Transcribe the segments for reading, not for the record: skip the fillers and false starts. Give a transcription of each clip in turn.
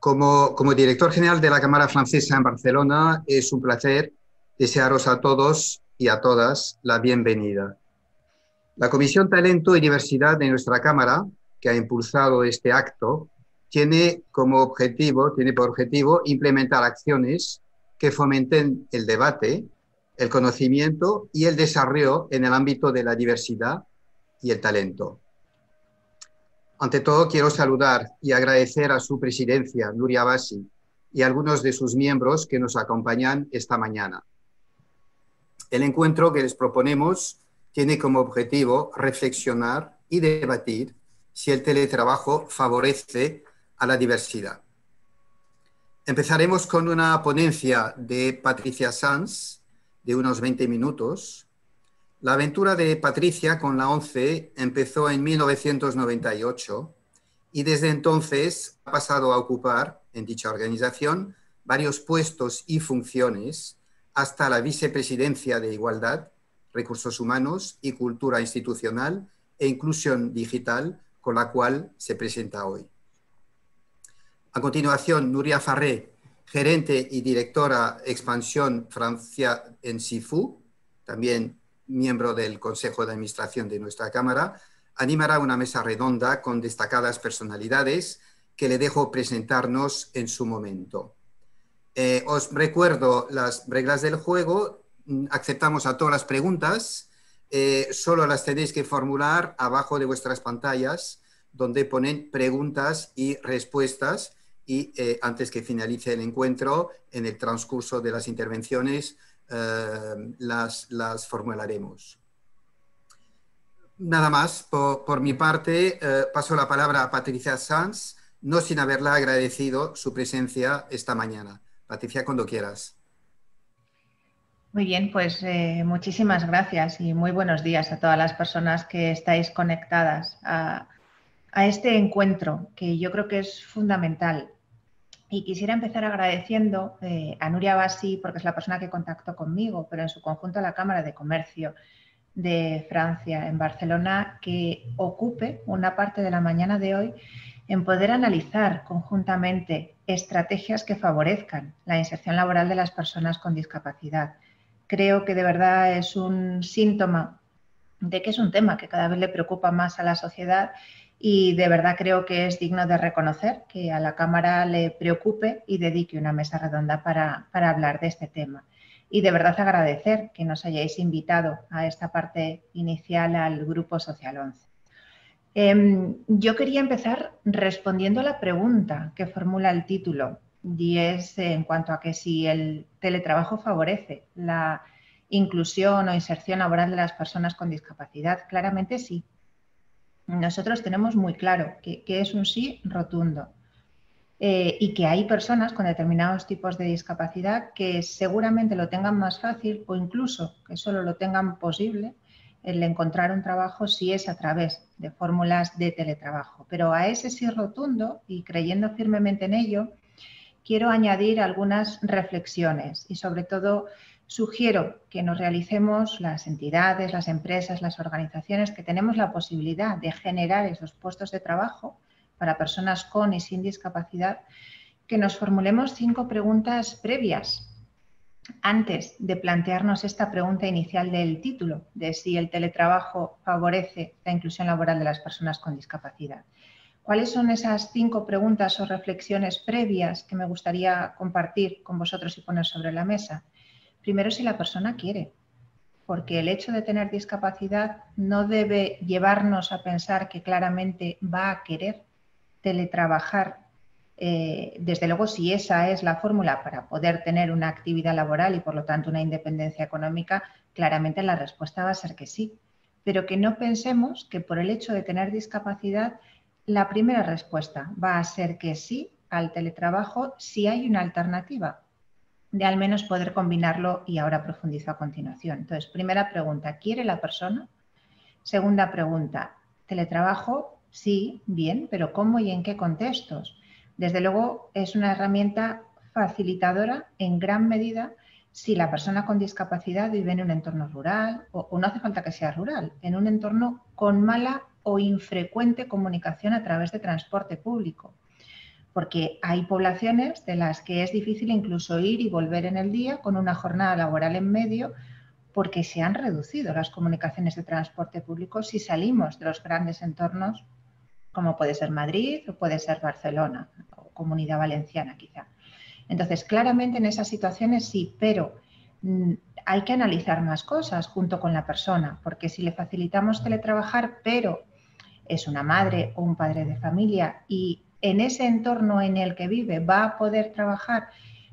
Como director general de la Cámara Francesa en Barcelona, es un placer desearos a todos y a todas la bienvenida. La Comisión Talento y Diversidad de nuestra Cámara, que ha impulsado este acto, tiene por objetivo implementar acciones que fomenten el debate, el conocimiento y el desarrollo en el ámbito de la diversidad y el talento. Ante todo, quiero saludar y agradecer a su presidencia, Nuria Bassi, y a algunos de sus miembros que nos acompañan esta mañana. El encuentro que les proponemos tiene como objetivo reflexionar y debatir si el teletrabajo favorece a la diversidad. Empezaremos con una ponencia de Patricia Sanz de unos 20 minutos. La aventura de Patricia con la ONCE empezó en 1998 y desde entonces ha pasado a ocupar en dicha organización varios puestos y funciones hasta la vicepresidencia de Igualdad, Recursos Humanos y Cultura Institucional e Inclusión Digital, con la cual se presenta hoy. A continuación, Nuria Farré, gerente y directora Expansión Francia en SIFU, también miembro del Consejo de Administración de nuestra Cámara, animará una mesa redonda con destacadas personalidades que le dejo presentarnos en su momento. Os recuerdo las reglas del juego. Aceptamos a todas las preguntas. Solo las tenéis que formular abajo de vuestras pantallas, donde ponen preguntas y respuestas. Y antes que finalice el encuentro, en el transcurso de las intervenciones, las formularemos. Nada más, por mi parte, paso la palabra a Patricia Sanz, no sin haberla agradecido su presencia esta mañana. Patricia, cuando quieras. Muy bien, pues muchísimas gracias y muy buenos días a todas las personas que estáis conectadas a este encuentro, que yo creo que es fundamental. Y quisiera empezar agradeciendo a Nuria Bassi, porque es la persona que contactó conmigo, pero en su conjunto a la Cámara de Comercio de Francia en Barcelona, que ocupe una parte de la mañana de hoy en poder analizar conjuntamente estrategias que favorezcan la inserción laboral de las personas con discapacidad. Creo que de verdad es un síntoma de que es un tema que cada vez le preocupa más a la sociedad y de verdad creo que es digno de reconocer que a la Cámara le preocupe y dedique una mesa redonda para hablar de este tema. Y de verdad agradecer que nos hayáis invitado a esta parte inicial al Grupo Social 11. Yo quería empezar respondiendo a la pregunta que formula el título, y es en cuanto a que si el teletrabajo favorece la inclusión o inserción laboral de las personas con discapacidad. Claramente sí. Nosotros tenemos muy claro que es un sí rotundo y que hay personas con determinados tipos de discapacidad que seguramente lo tengan más fácil o incluso que solo lo tengan posible el encontrar un trabajo si es a través de fórmulas de teletrabajo. Pero a ese sí rotundo y creyendo firmemente en ello, quiero añadir algunas reflexiones y sobre todo sugiero que nos realicemos las entidades, las empresas, las organizaciones que tenemos la posibilidad de generar esos puestos de trabajo para personas con y sin discapacidad, que nos formulemos 5 preguntas previas antes de plantearnos esta pregunta inicial del título, de si el teletrabajo favorece la inclusión laboral de las personas con discapacidad. ¿Cuáles son esas 5 preguntas o reflexiones previas que me gustaría compartir con vosotros y poner sobre la mesa? Primero, si la persona quiere, porque el hecho de tener discapacidad no debe llevarnos a pensar que claramente va a querer teletrabajar. Desde luego, si esa es la fórmula para poder tener una actividad laboral y por lo tanto una independencia económica, claramente la respuesta va a ser que sí. Pero que no pensemos que por el hecho de tener discapacidad la primera respuesta va a ser que sí al teletrabajo si hay una alternativa de al menos poder combinarlo y ahora profundizo a continuación. Entonces, primera pregunta, ¿quiere la persona? Segunda pregunta, ¿teletrabajo? Sí, bien, pero ¿cómo y en qué contextos? Desde luego es una herramienta facilitadora en gran medida si la persona con discapacidad vive en un entorno rural o no hace falta que sea rural, en un entorno con mala o infrecuente comunicación a través de transporte público. porque hay poblaciones de las que es difícil incluso ir y volver en el día con una jornada laboral en medio, porque se han reducido las comunicaciones de transporte público si salimos de los grandes entornos, como puede ser Madrid o puede ser Barcelona o Comunidad Valenciana quizá. Entonces, claramente en esas situaciones sí, pero hay que analizar más cosas junto con la persona, porque si le facilitamos teletrabajar, pero es una madre o un padre de familia y en ese entorno en el que vive va a poder trabajar,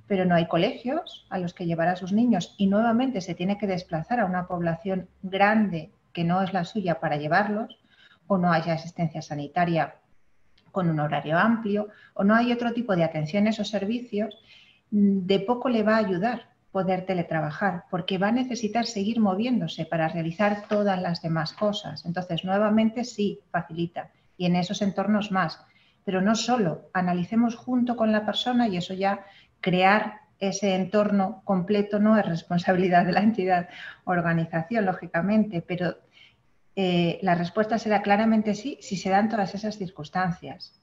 pero no hay colegios a los que llevar a sus niños y nuevamente se tiene que desplazar a una población grande que no es la suya para llevarlos, o no haya asistencia sanitaria con un horario amplio, o no hay otro tipo de atenciones o servicios, de poco le va a ayudar poder teletrabajar, porque va a necesitar seguir moviéndose para realizar todas las demás cosas. Entonces, nuevamente sí, facilita, y en esos entornos más. Pero no solo, analicemos junto con la persona y eso ya, crear ese entorno completo no es responsabilidad de la entidad o organización, lógicamente, pero la respuesta será claramente sí si se dan todas esas circunstancias.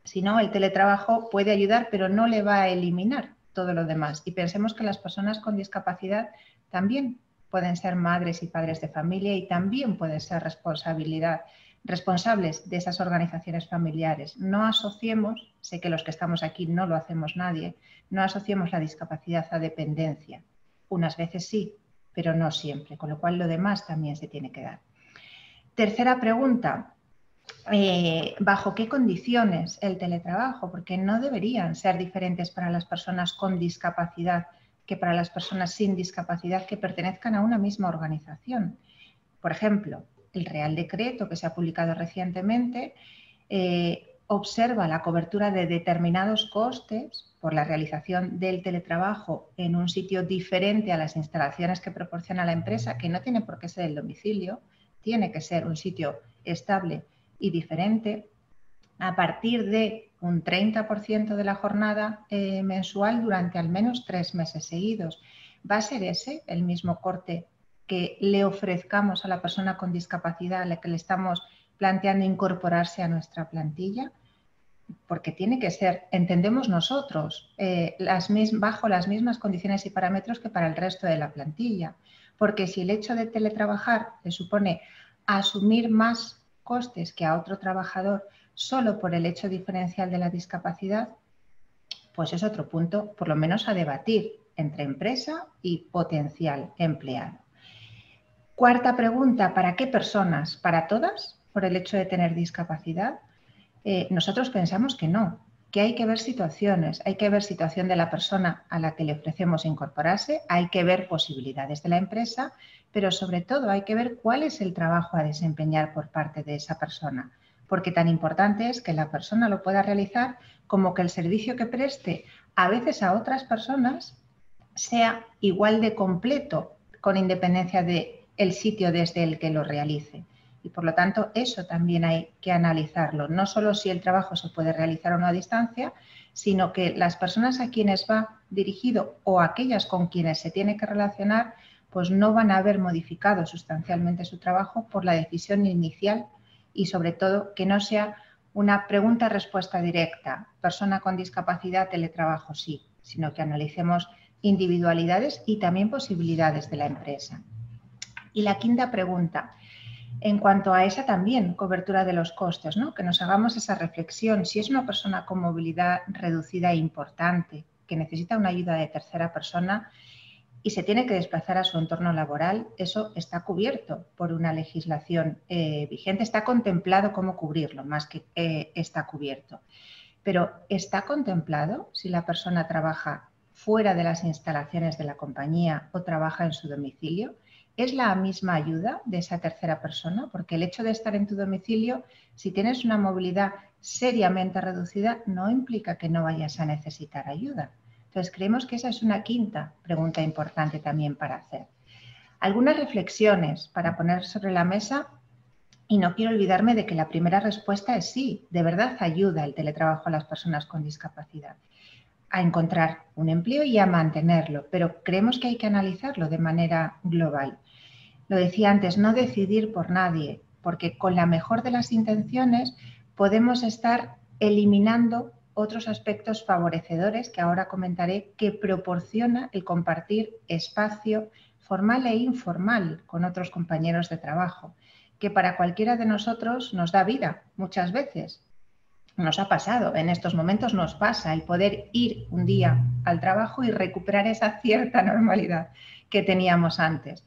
Si no, el teletrabajo puede ayudar, pero no le va a eliminar todo lo demás. Y pensemos que las personas con discapacidad también pueden ser madres y padres de familia y también pueden ser responsables de esas organizaciones familiares. No asociemos, sé que los que estamos aquí no lo hacemos nadie, no asociemos la discapacidad a dependencia. Unas veces sí, pero no siempre, con lo cual lo demás también se tiene que dar. Tercera pregunta. ¿Bajo qué condiciones el teletrabajo? Porque no deberían ser diferentes para las personas con discapacidad que para las personas sin discapacidad que pertenezcan a una misma organización. Por ejemplo, el Real Decreto que se ha publicado recientemente observa la cobertura de determinados costes por la realización del teletrabajo en un sitio diferente a las instalaciones que proporciona la empresa, que no tiene por qué ser el domicilio, tiene que ser un sitio estable y diferente, a partir de un 30% de la jornada mensual durante al menos 3 meses seguidos. ¿Va a ser ese el mismo corte que le ofrezcamos a la persona con discapacidad a la que le estamos planteando incorporarse a nuestra plantilla? Porque tiene que ser, entendemos nosotros, bajo las mismas condiciones y parámetros que para el resto de la plantilla. Porque si el hecho de teletrabajar le supone asumir más costes que a otro trabajador solo por el hecho diferencial de la discapacidad, pues es otro punto, por lo menos a debatir entre empresa y potencial empleado. Cuarta pregunta, ¿para qué personas? ¿Para todas por el hecho de tener discapacidad? Nosotros pensamos que no, que hay que ver situaciones, hay que ver situación de la persona a la que le ofrecemos incorporarse, hay que ver posibilidades de la empresa, pero sobre todo hay que ver cuál es el trabajo a desempeñar por parte de esa persona, porque tan importante es que la persona lo pueda realizar como que el servicio que preste a veces a otras personas sea igual de completo con independencia del sitio desde el que lo realice. Y por lo tanto, eso también hay que analizarlo. No solo si el trabajo se puede realizar o no a distancia, sino que las personas a quienes va dirigido o aquellas con quienes se tiene que relacionar, pues no van a haber modificado sustancialmente su trabajo por la decisión inicial y sobre todo que no sea una pregunta-respuesta directa, persona con discapacidad, teletrabajo sí, sino que analicemos individualidades y también posibilidades de la empresa. Y la quinta pregunta, en cuanto a esa también cobertura de los costes, ¿no? Que nos hagamos esa reflexión. Si es una persona con movilidad reducida e importante, que necesita una ayuda de tercera persona y se tiene que desplazar a su entorno laboral, eso está cubierto por una legislación vigente. Está contemplado cómo cubrirlo, más que está cubierto. Pero ¿está contemplado si la persona trabaja fuera de las instalaciones de la compañía o trabaja en su domicilio? ¿Es la misma ayuda de esa tercera persona? Porque el hecho de estar en tu domicilio, si tienes una movilidad seriamente reducida, no implica que no vayas a necesitar ayuda. Entonces, creemos que esa es una quinta pregunta importante también para hacer. Algunas reflexiones para poner sobre la mesa, y no quiero olvidarme de que la primera respuesta es sí, de verdad ayuda el teletrabajo a las personas con discapacidad a encontrar un empleo y a mantenerlo, pero creemos que hay que analizarlo de manera global. Lo decía antes, no decidir por nadie, porque con la mejor de las intenciones podemos estar eliminando otros aspectos favorecedores que ahora comentaré que proporciona el compartir espacio formal e informal con otros compañeros de trabajo, que para cualquiera de nosotros nos da vida muchas veces. Nos ha pasado, en estos momentos nos pasa el poder ir un día al trabajo y recuperar esa cierta normalidad que teníamos antes.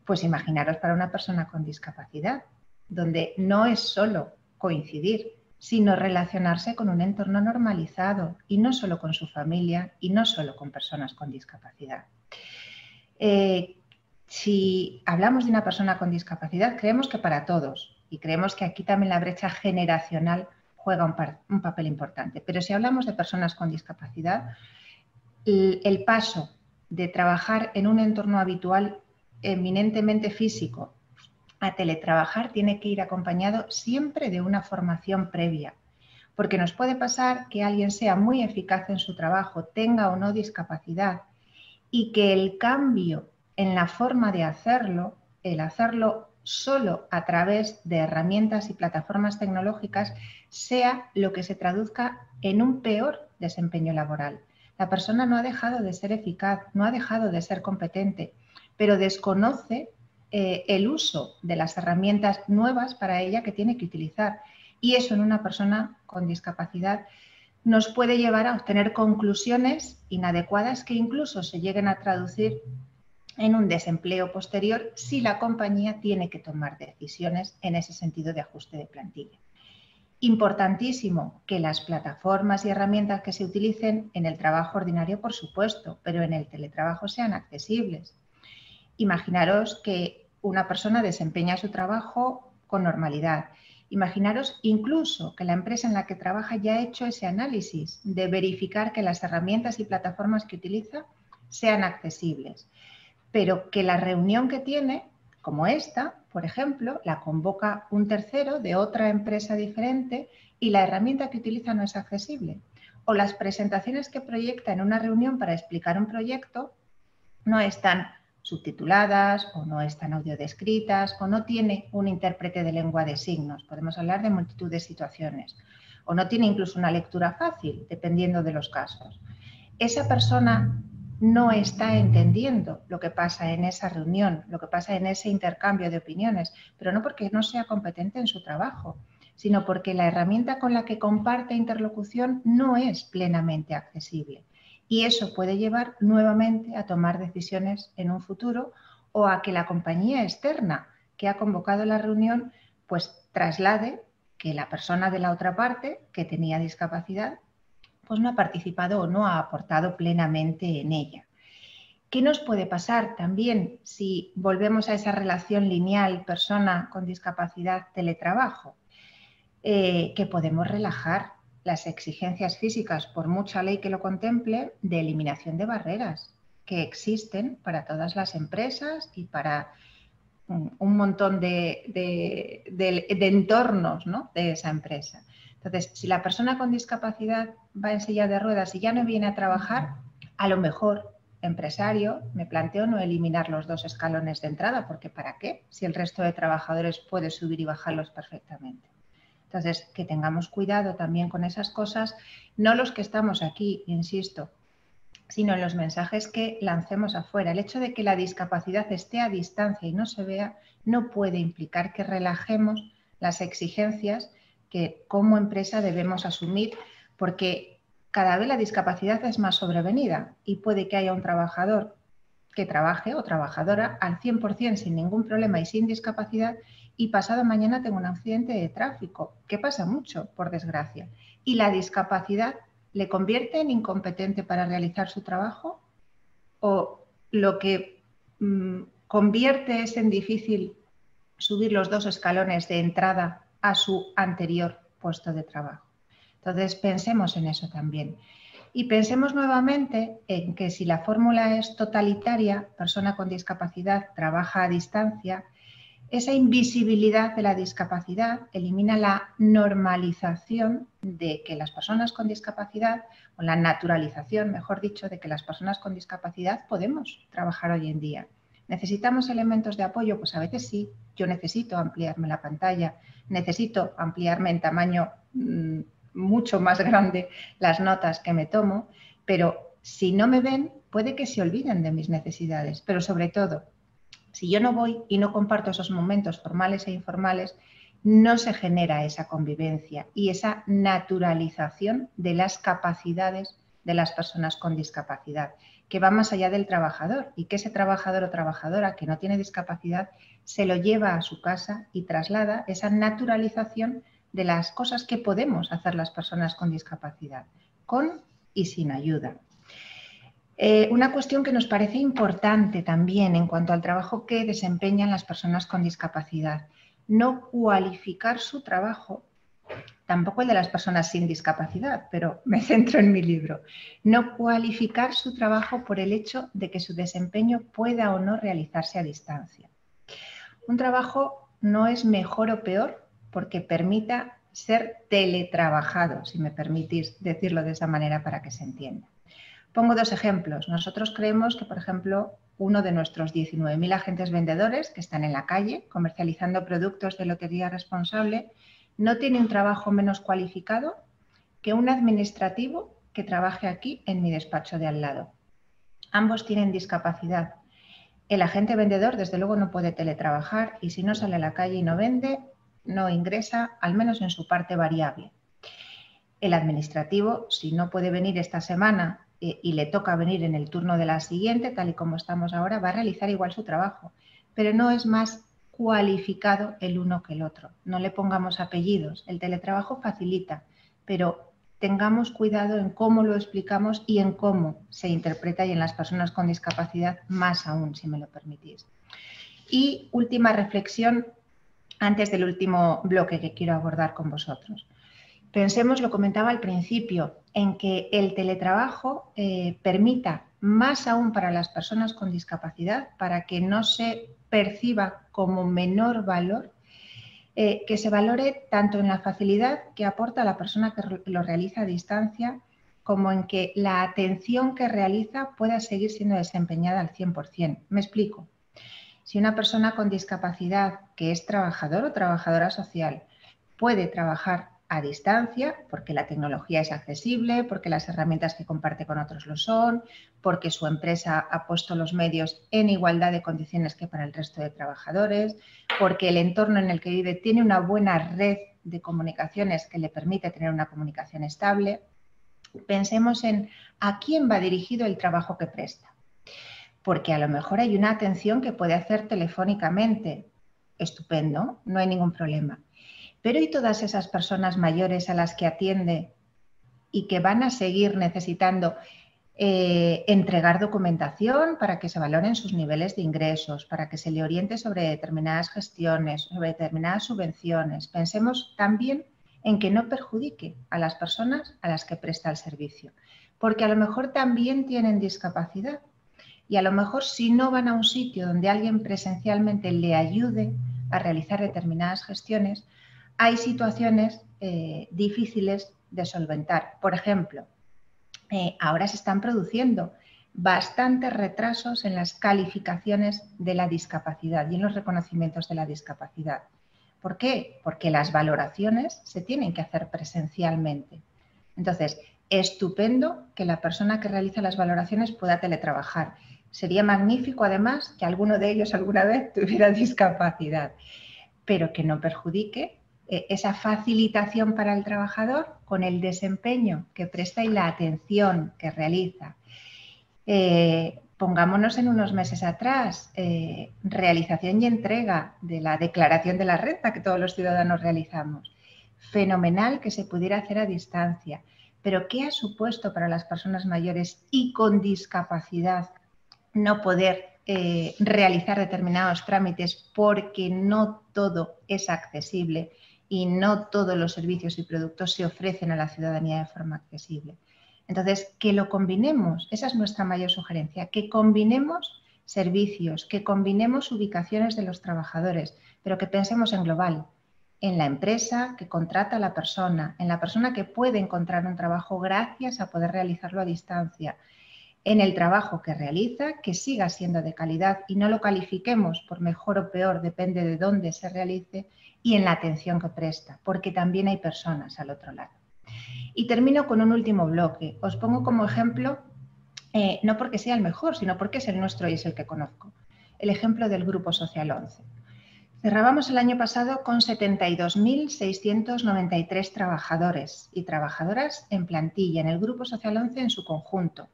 Pues imaginaros para una persona con discapacidad, donde no es solo coincidir, sino relacionarse con un entorno normalizado y no solo con su familia y no solo con personas con discapacidad. Si hablamos de una persona con discapacidad, creemos que para todos, y creemos que aquí también la brecha generacional juega un papel importante. Pero si hablamos de personas con discapacidad, el paso de trabajar en un entorno habitual eminentemente físico a teletrabajar tiene que ir acompañado siempre de una formación previa, porque nos puede pasar que alguien sea muy eficaz en su trabajo, tenga o no discapacidad, y que el cambio en la forma de hacerlo, el hacerlo solo a través de herramientas y plataformas tecnológicas, sea lo que se traduzca en un peor desempeño laboral. La persona no ha dejado de ser eficaz, no ha dejado de ser competente, pero desconoce el uso de las herramientas nuevas para ella que tiene que utilizar. Y eso en una persona con discapacidad nos puede llevar a obtener conclusiones inadecuadas que incluso se lleguen a traducir en un desempleo posterior si la compañía tiene que tomar decisiones en ese sentido de ajuste de plantilla. Importantísimo que las plataformas y herramientas que se utilicen en el trabajo ordinario, por supuesto, pero en el teletrabajo sean accesibles. Imaginaros que una persona desempeña su trabajo con normalidad. Imaginaros incluso que la empresa en la que trabaja ya ha hecho ese análisis de verificar que las herramientas y plataformas que utiliza sean accesibles, pero que la reunión que tiene, como esta, por ejemplo, la convoca un tercero de otra empresa diferente y la herramienta que utiliza no es accesible. O las presentaciones que proyecta en una reunión para explicar un proyecto no están subtituladas o no están audiodescritas o no tiene un intérprete de lengua de signos. Podemos hablar de multitud de situaciones. O no tiene incluso una lectura fácil, dependiendo de los casos. Esa persona no está entendiendo lo que pasa en esa reunión, lo que pasa en ese intercambio de opiniones, pero no porque no sea competente en su trabajo, sino porque la herramienta con la que comparte interlocución no es plenamente accesible. Y eso puede llevar nuevamente a tomar decisiones en un futuro o a que la compañía externa que ha convocado la reunión pues traslade que la persona de la otra parte que tenía discapacidad pues no ha participado o no ha aportado plenamente en ella. ¿Qué nos puede pasar también si volvemos a esa relación lineal persona con discapacidad teletrabajo? Que podemos relajar las exigencias físicas, por mucha ley que lo contemple, de eliminación de barreras que existen para todas las empresas y para un montón de entornos, ¿no?, de esa empresa. Entonces, si la persona con discapacidad va en silla de ruedas y ya no viene a trabajar, a lo mejor, empresario, me planteo no eliminar los 2 escalones de entrada, porque ¿para qué? Si el resto de trabajadores puede subir y bajarlos perfectamente. Entonces, que tengamos cuidado también con esas cosas, no los que estamos aquí, insisto, sino en los mensajes que lancemos afuera. El hecho de que la discapacidad esté a distancia y no se vea no puede implicar que relajemos las exigencias que como empresa debemos asumir, porque cada vez la discapacidad es más sobrevenida y puede que haya un trabajador que trabaje o trabajadora al 100% sin ningún problema y sin discapacidad y pasado mañana tengo un accidente de tráfico, que pasa mucho, por desgracia. Y la discapacidad le convierte en incompetente para realizar su trabajo o lo que convierte es en difícil subir los 2 escalones de entrada a su anterior puesto de trabajo. Entonces pensemos en eso también. Y pensemos nuevamente en que si la fórmula es totalitaria, persona con discapacidad trabaja a distancia, esa invisibilidad de la discapacidad elimina la normalización de que las personas con discapacidad, o la naturalización, mejor dicho, de que las personas con discapacidad podemos trabajar hoy en día. ¿Necesitamos elementos de apoyo? Pues a veces sí. Yo necesito ampliarme la pantalla, necesito ampliarme en tamaño mucho más grande las notas que me tomo, pero si no me ven, puede que se olviden de mis necesidades, pero sobre todo, si yo no voy y no comparto esos momentos formales e informales, no se genera esa convivencia y esa naturalización de las capacidades de las personas con discapacidad, que va más allá del trabajador y que ese trabajador o trabajadora que no tiene discapacidad se lo lleva a su casa y traslada esa naturalización de las cosas que podemos hacer las personas con discapacidad, con y sin ayuda. Una cuestión que nos parece importante también en cuanto al trabajo que desempeñan las personas con discapacidad, no cualificar su trabajo, tampoco el de las personas sin discapacidad, pero me centro en mi libro, no cualificar su trabajo por el hecho de que su desempeño pueda o no realizarse a distancia. Un trabajo no es mejor o peor porque permita ser teletrabajado, si me permitís decirlo de esa manera para que se entienda. Pongo dos ejemplos. Nosotros creemos que, por ejemplo, uno de nuestros 19.000 agentes vendedores que están en la calle comercializando productos de lotería responsable no tiene un trabajo menos cualificado que un administrativo que trabaje aquí en mi despacho de al lado. Ambos tienen discapacidad. El agente vendedor, desde luego, no puede teletrabajar y si no sale a la calle y no vende, no ingresa, al menos en su parte variable. El administrativo, si no puede venir esta semana y le toca venir en el turno de la siguiente, tal y como estamos ahora, va a realizar igual su trabajo, pero no es más cualificado el uno que el otro. No le pongamos apellidos. El teletrabajo facilita, pero tengamos cuidado en cómo lo explicamos y en cómo se interpreta y en las personas con discapacidad más aún, si me lo permitís. Y última reflexión antes del último bloque que quiero abordar con vosotros. Pensemos, lo comentaba al principio, en que el teletrabajo permita, más aún para las personas con discapacidad, para que no se perciba como menor valor, que se valore tanto en la facilidad que aporta la persona que lo realiza a distancia, como en que la atención que realiza pueda seguir siendo desempeñada al 100%. Me explico. Si una persona con discapacidad que es trabajador o trabajadora social puede trabajar a distancia, porque la tecnología es accesible, porque las herramientas que comparte con otros lo son, porque su empresa ha puesto los medios en igualdad de condiciones que para el resto de trabajadores, porque el entorno en el que vive tiene una buena red de comunicaciones que le permite tener una comunicación estable. Pensemos en a quién va dirigido el trabajo que presta, porque a lo mejor hay una atención que puede hacer telefónicamente. Estupendo, no hay ningún problema. Pero ¿y todas esas personas mayores a las que atiende y que van a seguir necesitando entregar documentación para que se valoren sus niveles de ingresos, para que se le oriente sobre determinadas gestiones, sobre determinadas subvenciones? Pensemos también en que no perjudique a las personas a las que presta el servicio, porque a lo mejor también tienen discapacidad y a lo mejor si no van a un sitio donde alguien presencialmente le ayude a realizar determinadas gestiones, hay situaciones difíciles de solventar. Por ejemplo, ahora se están produciendo bastantes retrasos en las calificaciones de la discapacidad y en los reconocimientos de la discapacidad. ¿Por qué? Porque las valoraciones se tienen que hacer presencialmente. Entonces, estupendo que la persona que realiza las valoraciones pueda teletrabajar. Sería magnífico, además, que alguno de ellos alguna vez tuviera discapacidad, pero que no perjudique esa facilitación para el trabajador con el desempeño que presta y la atención que realiza. Pongámonos en unos meses atrás, realización y entrega de la declaración de la renta que todos los ciudadanos realizamos. Fenomenal que se pudiera hacer a distancia, pero ¿qué ha supuesto para las personas mayores y con discapacidad no poder realizar determinados trámites porque no todo es accesible y no todos los servicios y productos se ofrecen a la ciudadanía de forma accesible? Entonces, que lo combinemos, esa es nuestra mayor sugerencia, que combinemos servicios, que combinemos ubicaciones de los trabajadores, pero que pensemos en global, en la empresa que contrata a la persona, en la persona que puede encontrar un trabajo gracias a poder realizarlo a distancia, en el trabajo que realiza, que siga siendo de calidad y no lo califiquemos por mejor o peor, depende de dónde se realice, y en la atención que presta, porque también hay personas al otro lado. Y termino con un último bloque. Os pongo como ejemplo, no porque sea el mejor, sino porque es el nuestro y es el que conozco. El ejemplo del Grupo Social 11. Cerrábamos el año pasado con 72.693 trabajadores y trabajadoras en plantilla, en el Grupo Social 11 en su conjunto.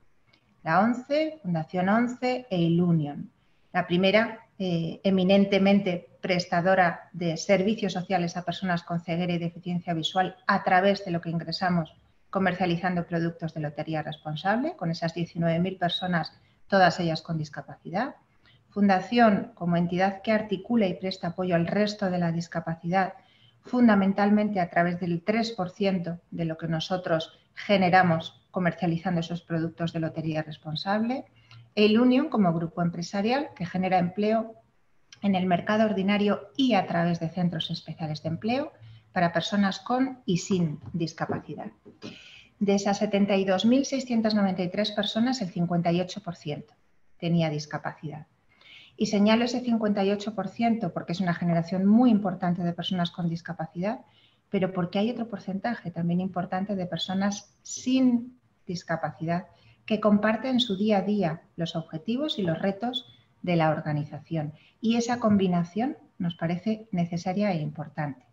La 11, Fundación 11 e Ilunion. La primera, eminentemente prestadora de servicios sociales a personas con ceguera y deficiencia visual a través de lo que ingresamos comercializando productos de lotería responsable, con esas 19.000 personas, todas ellas con discapacidad. Fundación como entidad que articula y presta apoyo al resto de la discapacidad, fundamentalmente a través del 3% de lo que nosotros generamos comercializando esos productos de lotería responsable. Ilunion como grupo empresarial que genera empleo en el mercado ordinario y a través de centros especiales de empleo para personas con y sin discapacidad. De esas 72.693 personas, el 58% tenía discapacidad. Y señalo ese 58% porque es una generación muy importante de personas con discapacidad, pero porque hay otro porcentaje también importante de personas sin discapacidad que comparten su día a día los objetivos y los retos de la organización. Y esa combinación nos parece necesaria e importante.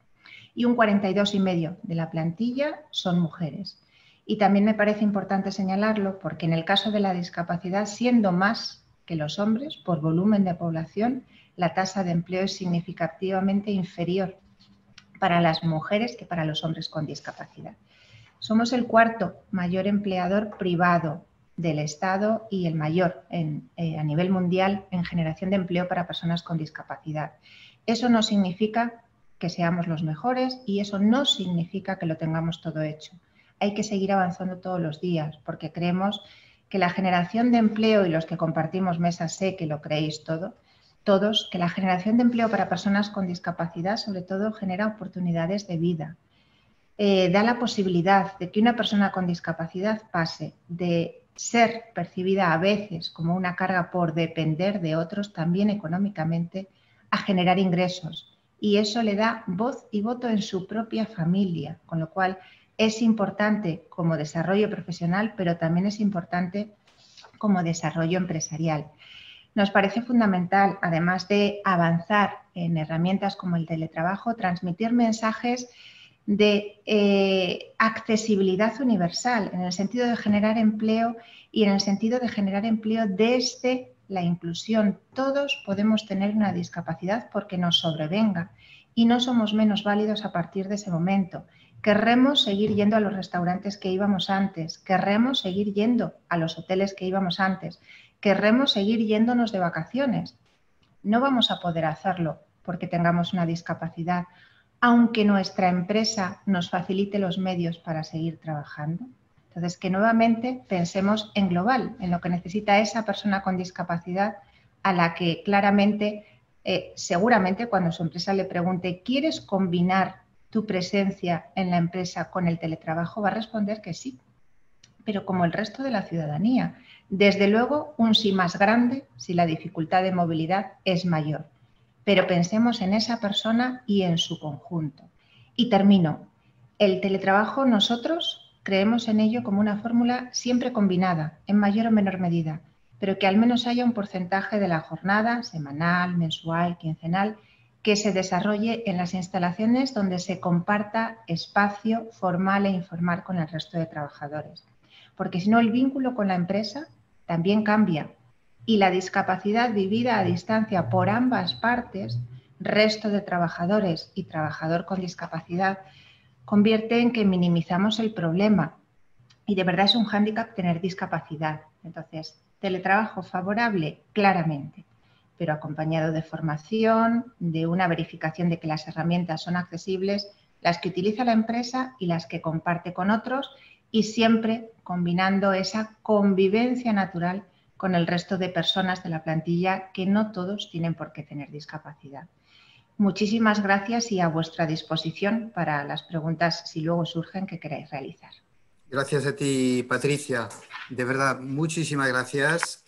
Y un 42,5% de la plantilla son mujeres. Y también me parece importante señalarlo porque en el caso de la discapacidad, siendo más que los hombres, por volumen de población, la tasa de empleo es significativamente inferior para las mujeres que para los hombres con discapacidad. Somos el cuarto mayor empleador privado del Estado y el mayor a nivel mundial en generación de empleo para personas con discapacidad. Eso no significa que seamos los mejores y eso no significa que lo tengamos todo hecho. Hay que seguir avanzando todos los días porque creemos que la generación de empleo, y los que compartimos mesa sé que lo creéis todos, que la generación de empleo para personas con discapacidad sobre todo genera oportunidades de vida. Da la posibilidad de que una persona con discapacidad pase de ser percibida a veces como una carga por depender de otros, también económicamente, a generar ingresos. Y eso le da voz y voto en su propia familia, con lo cual es importante como desarrollo profesional, pero también es importante como desarrollo empresarial. Nos parece fundamental, además de avanzar en herramientas como el teletrabajo, transmitir mensajes de accesibilidad universal, en el sentido de generar empleo y en el sentido de generar empleo desde la inclusión. Todos podemos tener una discapacidad porque nos sobrevenga y no somos menos válidos a partir de ese momento. Querremos seguir yendo a los restaurantes que íbamos antes, querremos seguir yendo a los hoteles que íbamos antes, querremos seguir yéndonos de vacaciones. No vamos a poder hacerlo porque tengamos una discapacidad, aunque nuestra empresa nos facilite los medios para seguir trabajando. Entonces, que nuevamente pensemos en global, en lo que necesita esa persona con discapacidad a la que claramente, seguramente cuando su empresa le pregunte ¿quieres combinar tu presencia en la empresa con el teletrabajo? Va a responder que sí, pero como el resto de la ciudadanía. Desde luego, un sí más grande si la dificultad de movilidad es mayor. Pero pensemos en esa persona y en su conjunto. Y termino. El teletrabajo nosotros creemos en ello como una fórmula siempre combinada, en mayor o menor medida, pero que al menos haya un porcentaje de la jornada, semanal, mensual, quincenal, que se desarrolle en las instalaciones donde se comparta espacio formal e informal con el resto de trabajadores. Porque si no, el vínculo con la empresa también cambia y la discapacidad vivida a distancia por ambas partes, resto de trabajadores y trabajador con discapacidad, convierte en que minimizamos el problema y de verdad es un hándicap tener discapacidad. Entonces, teletrabajo favorable, claramente, pero acompañado de formación, de una verificación de que las herramientas son accesibles, las que utiliza la empresa y las que comparte con otros y siempre combinando esa convivencia natural con el resto de personas de la plantilla que no todos tienen por qué tener discapacidad. Muchísimas gracias y a vuestra disposición para las preguntas, si luego surgen, que queráis realizar. Gracias a ti, Patricia. De verdad, muchísimas gracias.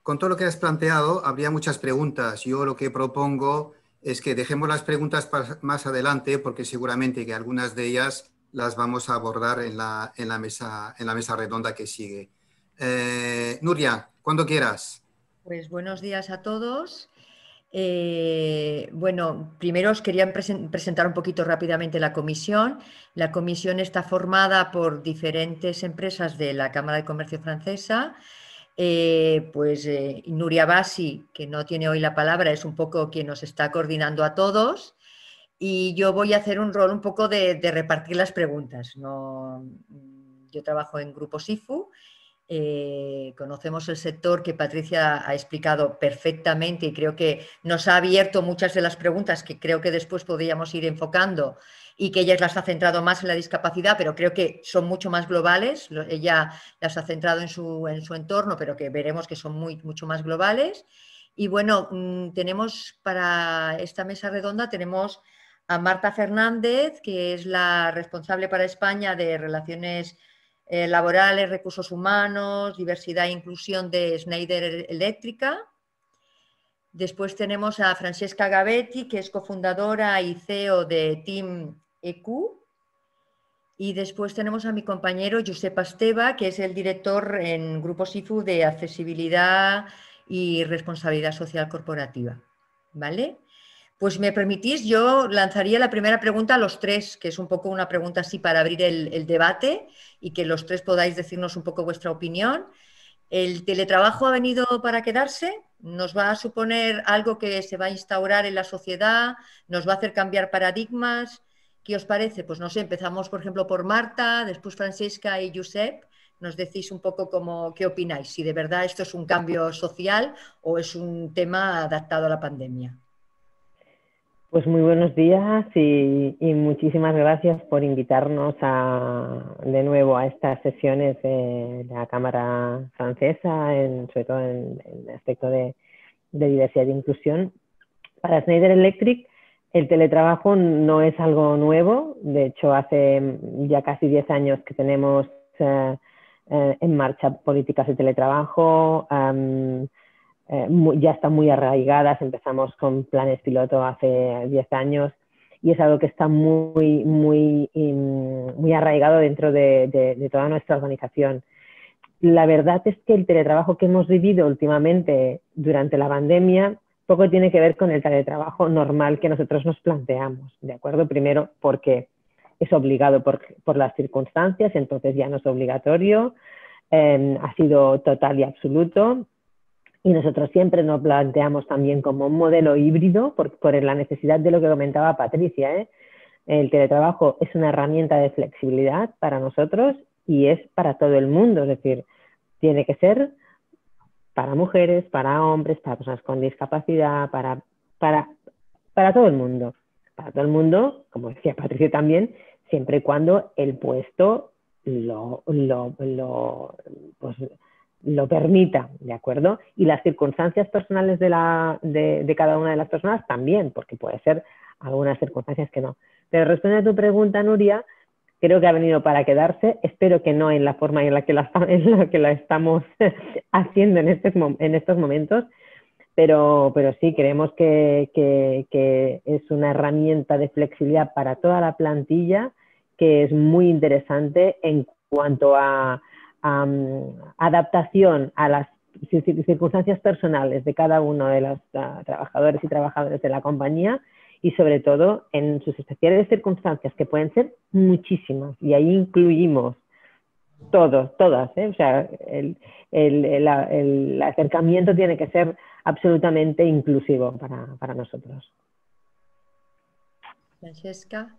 Con todo lo que has planteado, habría muchas preguntas. Yo lo que propongo es que dejemos las preguntas para más adelante, porque seguramente que algunas de ellas las vamos a abordar en la mesa redonda que sigue. Nuria, cuando quieras. Pues buenos días a todos. Bueno, primero os quería presentar un poquito rápidamente la comisión. La comisión está formada por diferentes empresas de la Cámara de Comercio francesa. Nuria Bassi, que no tiene hoy la palabra, es un poco quien nos está coordinando a todos. Y yo voy a hacer un rol un poco de repartir las preguntas. No, yo trabajo en Grupo SIFU. Conocemos el sector que Patricia ha explicado perfectamente y creo que nos ha abierto muchas de las preguntas que creo que después podríamos ir enfocando y que ella las ha centrado más en la discapacidad, pero creo que son mucho más globales. Ella las ha centrado en su entorno, pero que veremos que son mucho más globales. Y bueno, tenemos para esta mesa redonda, tenemos a Marta Fernández, que es la responsable para España de Relaciones Laborales, Recursos Humanos, Diversidad e Inclusión de Schneider Eléctrica. Después tenemos a Francesca Gavetti, que es cofundadora y CEO de Team EQ. Y después tenemos a mi compañero Josep Esteva, que es el director en Grupo SIFU de Accesibilidad y Responsabilidad Social Corporativa. ¿Vale? Pues me permitís, yo lanzaría la primera pregunta a los tres, que es un poco una pregunta así para abrir el debate y que los tres podáis decirnos un poco vuestra opinión. ¿El teletrabajo ha venido para quedarse? ¿Nos va a suponer algo que se va a instaurar en la sociedad? ¿Nos va a hacer cambiar paradigmas? ¿Qué os parece? Pues no sé, empezamos por ejemplo por Marta, después Francesca y Josep. Nos decís un poco qué opináis, si de verdad esto es un cambio social o es un tema adaptado a la pandemia. Pues muy buenos días y muchísimas gracias por invitarnos de nuevo a estas sesiones de la Cámara Francesa, sobre todo en el aspecto de diversidad e inclusión. Para Schneider Electric el teletrabajo no es algo nuevo, de hecho hace ya casi 10 años que tenemos en marcha políticas de teletrabajo. Ya están muy arraigadas, empezamos con planes piloto hace 10 años y es algo que está muy arraigado dentro de toda nuestra organización. La verdad es que el teletrabajo que hemos vivido últimamente durante la pandemia poco tiene que ver con el teletrabajo normal que nosotros nos planteamos, ¿de acuerdo? Primero porque es obligado por las circunstancias, entonces ya no es obligatorio, ha sido total y absoluto. Y nosotros siempre nos planteamos también como un modelo híbrido por la necesidad de lo que comentaba Patricia, ¿eh? El teletrabajo es una herramienta de flexibilidad para nosotros y es para todo el mundo, es decir, tiene que ser para mujeres, para hombres, para personas con discapacidad, para todo el mundo. Para todo el mundo, como decía Patricia también, siempre y cuando el puesto lo permita, ¿de acuerdo? Y las circunstancias personales de cada una de las personas también, porque puede ser algunas circunstancias que no. Pero respondiendo a tu pregunta, Nuria, creo que ha venido para quedarse. Espero que no en la forma en la que la estamos haciendo en estos momentos, pero sí creemos que es una herramienta de flexibilidad para toda la plantilla que es muy interesante en cuanto a adaptación a las circunstancias personales de cada uno de los trabajadores y trabajadoras de la compañía y sobre todo en sus especiales circunstancias, que pueden ser muchísimas, y ahí incluimos todas, ¿eh? O sea, el acercamiento tiene que ser absolutamente inclusivo para nosotros. Francesca.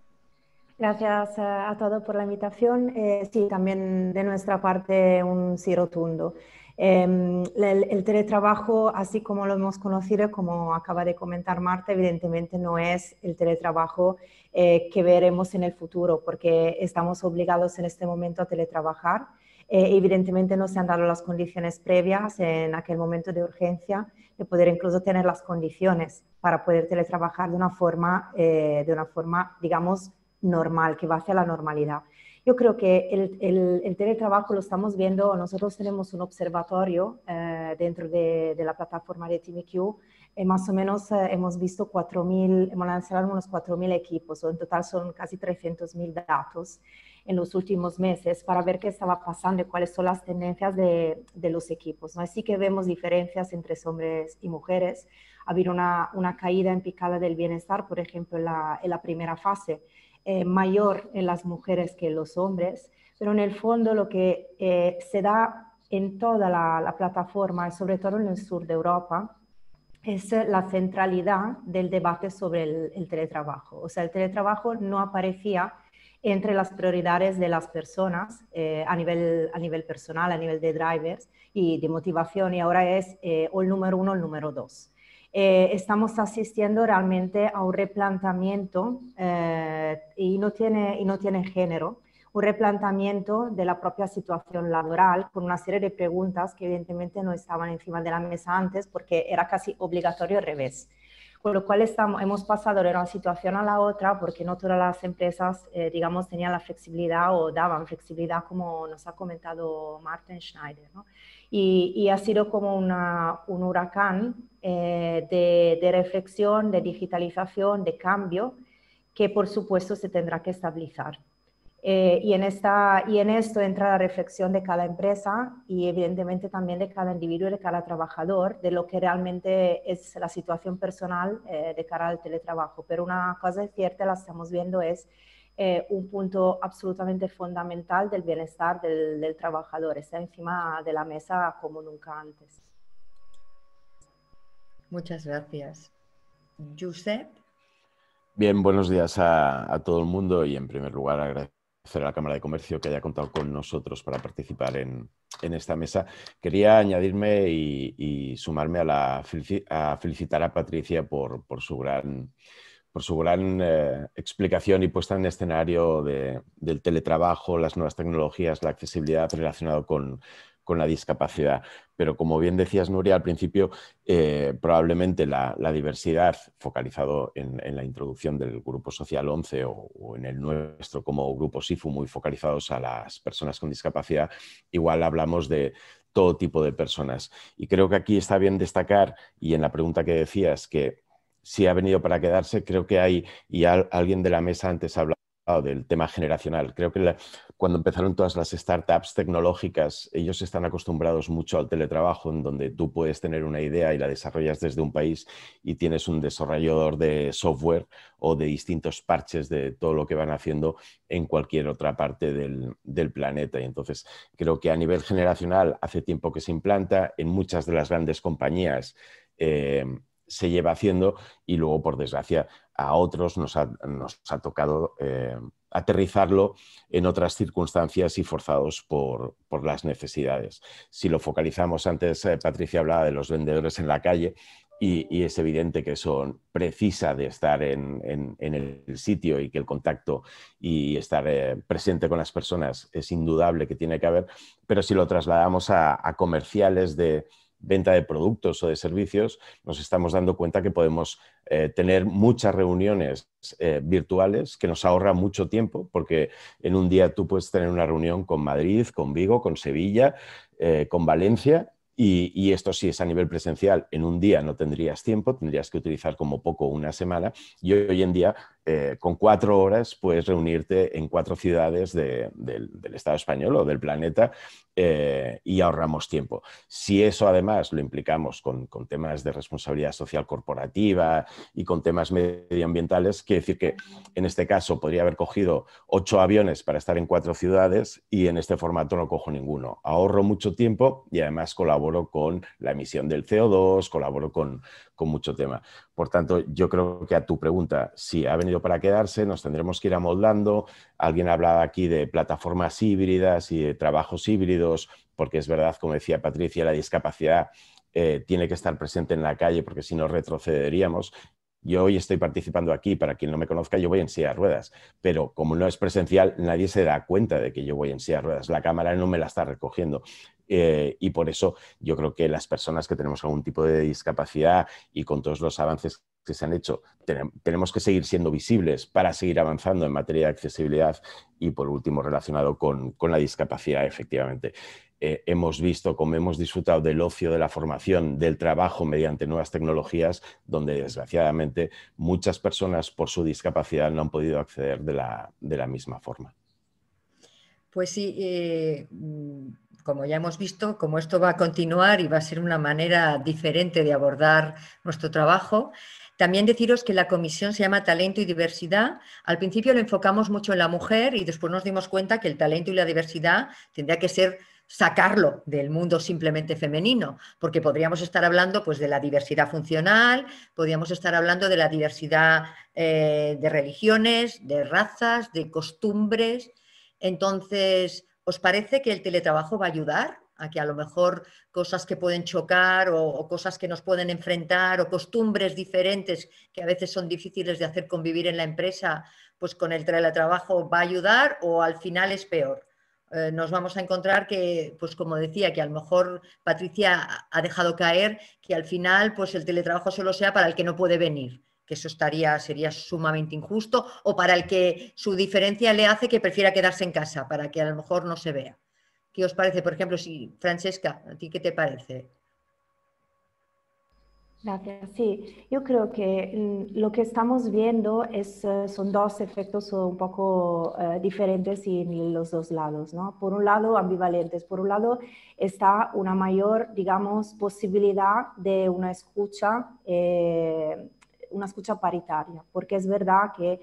Gracias a todos por la invitación. Sí, también de nuestra parte un sí rotundo. El teletrabajo, así como lo hemos conocido, como acaba de comentar Marta, evidentemente no es el teletrabajo que veremos en el futuro, porque estamos obligados en este momento a teletrabajar. Evidentemente no se han dado las condiciones previas en aquel momento de urgencia de poder incluso tener las condiciones para poder teletrabajar de una forma digamos, normal, que va hacia la normalidad. Yo creo que el teletrabajo lo estamos viendo, nosotros tenemos un observatorio dentro de la plataforma de TeamIQ, más o menos hemos visto 4.000, hemos lanzado unos 4.000 equipos, o en total son casi 300.000 datos en los últimos meses para ver qué estaba pasando y cuáles son las tendencias de los equipos, ¿no? Así que vemos diferencias entre hombres y mujeres. Ha habido una caída en picada del bienestar, por ejemplo, en la primera fase, mayor en las mujeres que en los hombres, pero en el fondo lo que se da en toda la plataforma, y sobre todo en el sur de Europa, es la centralidad del debate sobre el teletrabajo. O sea, el teletrabajo no aparecía entre las prioridades de las personas a nivel personal, a nivel de drivers y de motivación, y ahora es o el número 1 o el número 2. Estamos asistiendo realmente a un replanteamiento y no tiene género, un replanteamiento de la propia situación laboral con una serie de preguntas que evidentemente no estaban encima de la mesa antes porque era casi obligatorio al revés. Con lo cual hemos pasado de una situación a la otra porque no todas las empresas, digamos, tenían la flexibilidad o daban flexibilidad como nos ha comentado Martin Schneider, ¿no? Y ha sido como un huracán de reflexión, de digitalización, de cambio, que por supuesto se tendrá que estabilizar. Y en esto entra la reflexión de cada empresa y evidentemente también de cada individuo y de cada trabajador, de lo que realmente es la situación personal de cara al teletrabajo. Pero una cosa es cierta, la estamos viendo, es un punto absolutamente fundamental del bienestar del trabajador. Está encima de la mesa como nunca antes. Muchas gracias. Josep. Bien, buenos días a todo el mundo y en primer lugar agradecer a la Cámara de Comercio que haya contado con nosotros para participar en esta mesa. Quería añadirme y sumarme a felicitar a Patricia por su gran explicación y puesta en escenario del teletrabajo, las nuevas tecnologías, la accesibilidad relacionada con la discapacidad. Pero como bien decías, Nuria, al principio, probablemente la diversidad, focalizado en la introducción del Grupo Social 11 o en el nuestro como Grupo SIFU, muy focalizados a las personas con discapacidad, igual hablamos de todo tipo de personas. Y creo que aquí está bien destacar, y en la pregunta que decías, que si ha venido para quedarse, creo que hay, y alguien de la mesa antes ha hablado del tema generacional. Creo que cuando empezaron todas las startups tecnológicas, ellos están acostumbrados mucho al teletrabajo, en donde tú puedes tener una idea y la desarrollas desde un país y tienes un desarrollador de software o de distintos parches de todo lo que van haciendo en cualquier otra parte del planeta. Y entonces creo que a nivel generacional hace tiempo que se implanta en muchas de las grandes compañías. Se lleva haciendo y luego, por desgracia, a otros nos ha tocado aterrizarlo en otras circunstancias y forzados por las necesidades. Si lo focalizamos, antes Patricia hablaba de los vendedores en la calle y es evidente que eso precisa de estar en el sitio y que el contacto y estar presente con las personas es indudable que tiene que haber, pero si lo trasladamos a comerciales de venta de productos o de servicios, nos estamos dando cuenta que podemos tener muchas reuniones virtuales que nos ahorra mucho tiempo, porque en un día tú puedes tener una reunión con Madrid, con Vigo, con Sevilla, con Valencia, y esto sí es a nivel presencial. En un día no tendrías tiempo, tendrías que utilizar como poco una semana, y hoy en día con 4 horas puedes reunirte en 4 ciudades del Estado español o del planeta y ahorramos tiempo. Si eso además lo implicamos con temas de responsabilidad social corporativa y con temas medioambientales, quiere decir que en este caso podría haber cogido 8 aviones para estar en 4 ciudades y en este formato no cojo ninguno. Ahorro mucho tiempo y además colaboro con la emisión del CO2, colaboro con mucho tema. Por tanto, yo creo que a tu pregunta, si ha venido para quedarse, nos tendremos que ir amoldando. Alguien hablaba aquí de plataformas híbridas y de trabajos híbridos, porque es verdad, como decía Patricia, la discapacidad tiene que estar presente en la calle, porque si no retrocederíamos. Yo hoy estoy participando aquí, para quien no me conozca, yo voy en silla de ruedas, pero como no es presencial, nadie se da cuenta de que yo voy en silla de ruedas. La cámara no me la está recogiendo. Y por eso yo creo que las personas que tenemos algún tipo de discapacidad y con todos los avances que se han hecho. Tenemos que seguir siendo visibles para seguir avanzando en materia de accesibilidad y, por último, relacionado con la discapacidad, efectivamente. Hemos visto cómo hemos disfrutado del ocio, de la formación, del trabajo mediante nuevas tecnologías, donde desgraciadamente muchas personas por su discapacidad no han podido acceder de la misma forma. Pues sí, como ya hemos visto, como esto va a continuar y va a ser una manera diferente de abordar nuestro trabajo, también deciros que la comisión se llama Talento y Diversidad. Al principio lo enfocamos mucho en la mujer y después nos dimos cuenta que el talento y la diversidad tendría que ser sacarlo del mundo simplemente femenino, porque podríamos estar hablando pues, de la diversidad funcional, podríamos estar hablando de la diversidad de religiones, de razas, de costumbres. Entonces, ¿os parece que el teletrabajo va a ayudar a que a lo mejor cosas que pueden chocar o cosas que nos pueden enfrentar o costumbres diferentes que a veces son difíciles de hacer convivir en la empresa, pues con el teletrabajo va a ayudar o al final es peor? Nos vamos a encontrar que, pues como decía, que a lo mejor Patricia ha dejado caer que al final pues el teletrabajo solo sea para el que no puede venir, que eso sería sumamente injusto, o para el que su diferencia le hace que prefiera quedarse en casa, para que a lo mejor no se vea. ¿Qué os parece? Por ejemplo, si Francesca, ¿a ti qué te parece? Gracias. Sí, yo creo que lo que estamos viendo son dos efectos un poco diferentes en los dos lados, ¿no? Por un lado, ambivalentes. Por un lado, está una mayor, digamos, posibilidad de una escucha paritaria, porque es verdad que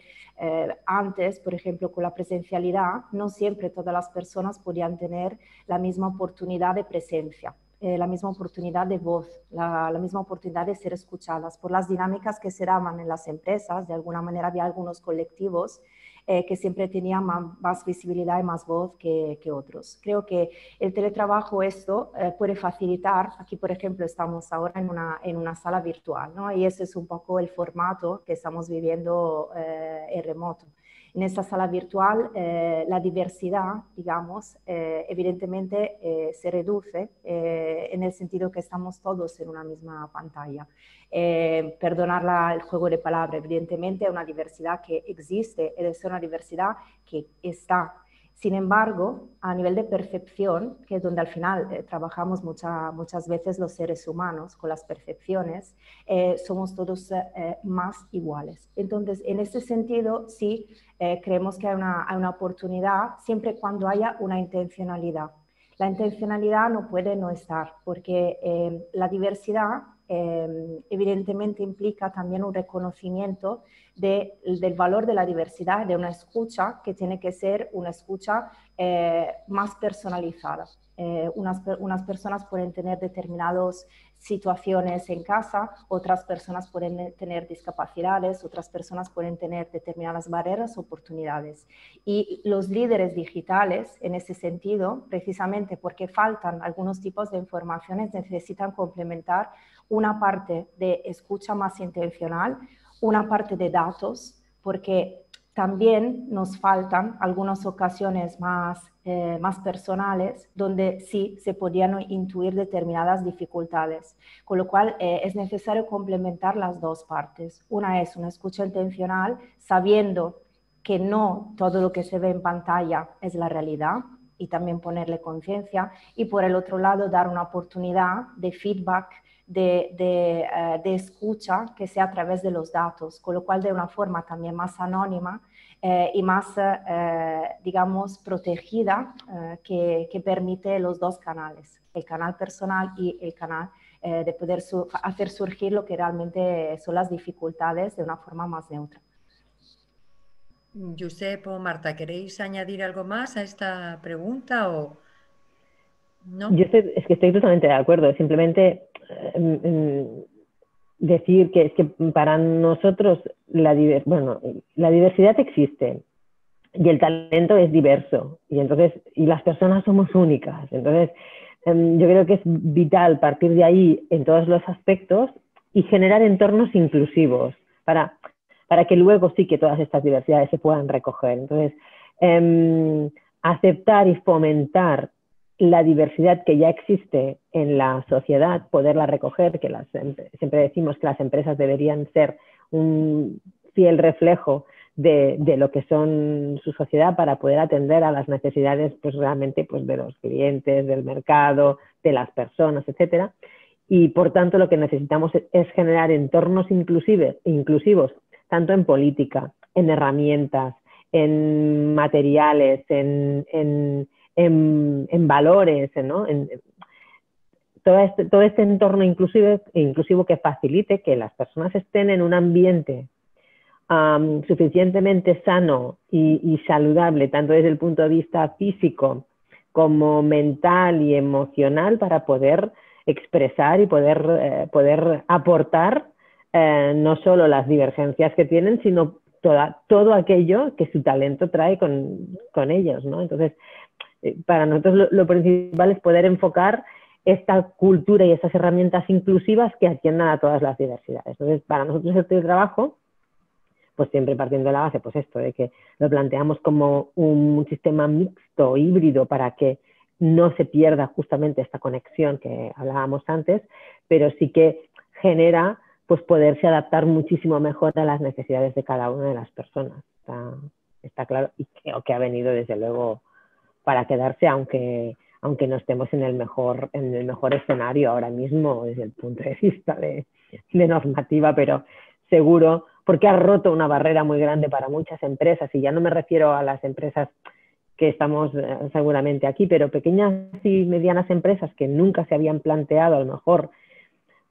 antes, por ejemplo, con la presencialidad, no siempre todas las personas podían tener la misma oportunidad de presencia. La misma oportunidad de voz, la misma oportunidad de ser escuchadas por las dinámicas que se daban en las empresas. De alguna manera había algunos colectivos que siempre tenían más visibilidad y más voz que otros. Creo que el teletrabajo esto puede facilitar. Aquí, por ejemplo, estamos ahora en una sala virtual, ¿no? Y ese es un poco el formato que estamos viviendo en remoto. En esta sala virtual la diversidad, digamos, evidentemente se reduce en el sentido que estamos todos en una misma pantalla. Perdonar el juego de palabras, evidentemente es una diversidad que existe, es una diversidad que está. Sin embargo, a nivel de percepción, que es donde al final trabajamos muchas veces los seres humanos con las percepciones, somos todos más iguales. Entonces, en ese sentido, sí, creemos que hay una oportunidad siempre cuando haya una intencionalidad. La intencionalidad no puede no estar, porque la diversidad evidentemente implica también un reconocimiento del valor de la diversidad, de una escucha que tiene que ser una escucha más personalizada. Unas personas pueden tener determinadas situaciones en casa, otras personas pueden tener discapacidades, otras personas pueden tener determinadas barreras, oportunidades. Y los líderes digitales, en ese sentido, precisamente porque faltan algunos tipos de informaciones, necesitan complementar una parte de escucha más intencional, una parte de datos, porque también nos faltan algunas ocasiones más personales donde sí se podían intuir determinadas dificultades, con lo cual es necesario complementar las dos partes. Una es una escucha intencional, sabiendo que no todo lo que se ve en pantalla es la realidad, y también ponerle conciencia, y por el otro lado dar una oportunidad de feedback, de escucha que sea a través de los datos, con lo cual de una forma también más anónima y más, digamos, protegida, que permite los dos canales, el canal personal y el canal de poder hacer surgir lo que realmente son las dificultades de una forma más neutra. Josep o Marta, ¿queréis añadir algo más a esta pregunta o no? Yo es que estoy totalmente de acuerdo. Simplemente decir que es que para nosotros la diversidad existe y el talento es diverso y las personas somos únicas. Entonces, yo creo que es vital partir de ahí en todos los aspectos y generar entornos inclusivos para que luego sí que todas estas diversidades se puedan recoger. Entonces, aceptar y fomentar la diversidad que ya existe en la sociedad, poderla recoger, que siempre decimos que las empresas deberían ser un fiel reflejo de lo que son su sociedad para poder atender a las necesidades pues realmente pues de los clientes, del mercado, de las personas, etcétera. Y por tanto lo que necesitamos es generar entornos inclusivos, tanto en política, en herramientas, en materiales, en valores, ¿no? Todo este entorno inclusivo que facilite que las personas estén en un ambiente suficientemente sano y saludable, tanto desde el punto de vista físico como mental y emocional, para poder expresar y poder aportar no solo las divergencias que tienen, sino todo aquello que su talento trae con ellos, ¿no? Entonces, para nosotros lo principal es poder enfocar esta cultura y esas herramientas inclusivas que atiendan a todas las diversidades. Entonces, para nosotros el teletrabajo, pues siempre partiendo de la base, pues esto, de que lo planteamos como un sistema mixto, híbrido, para que no se pierda justamente esta conexión que hablábamos antes, pero sí que genera pues poderse adaptar muchísimo mejor a las necesidades de cada una de las personas. Está claro, y creo que ha venido desde luego para quedarse, aunque no estemos en el mejor escenario ahora mismo desde el punto de vista de normativa, pero seguro, porque ha roto una barrera muy grande para muchas empresas, y ya no me refiero a las empresas que estamos seguramente aquí, pero pequeñas y medianas empresas que nunca se habían planteado, a lo mejor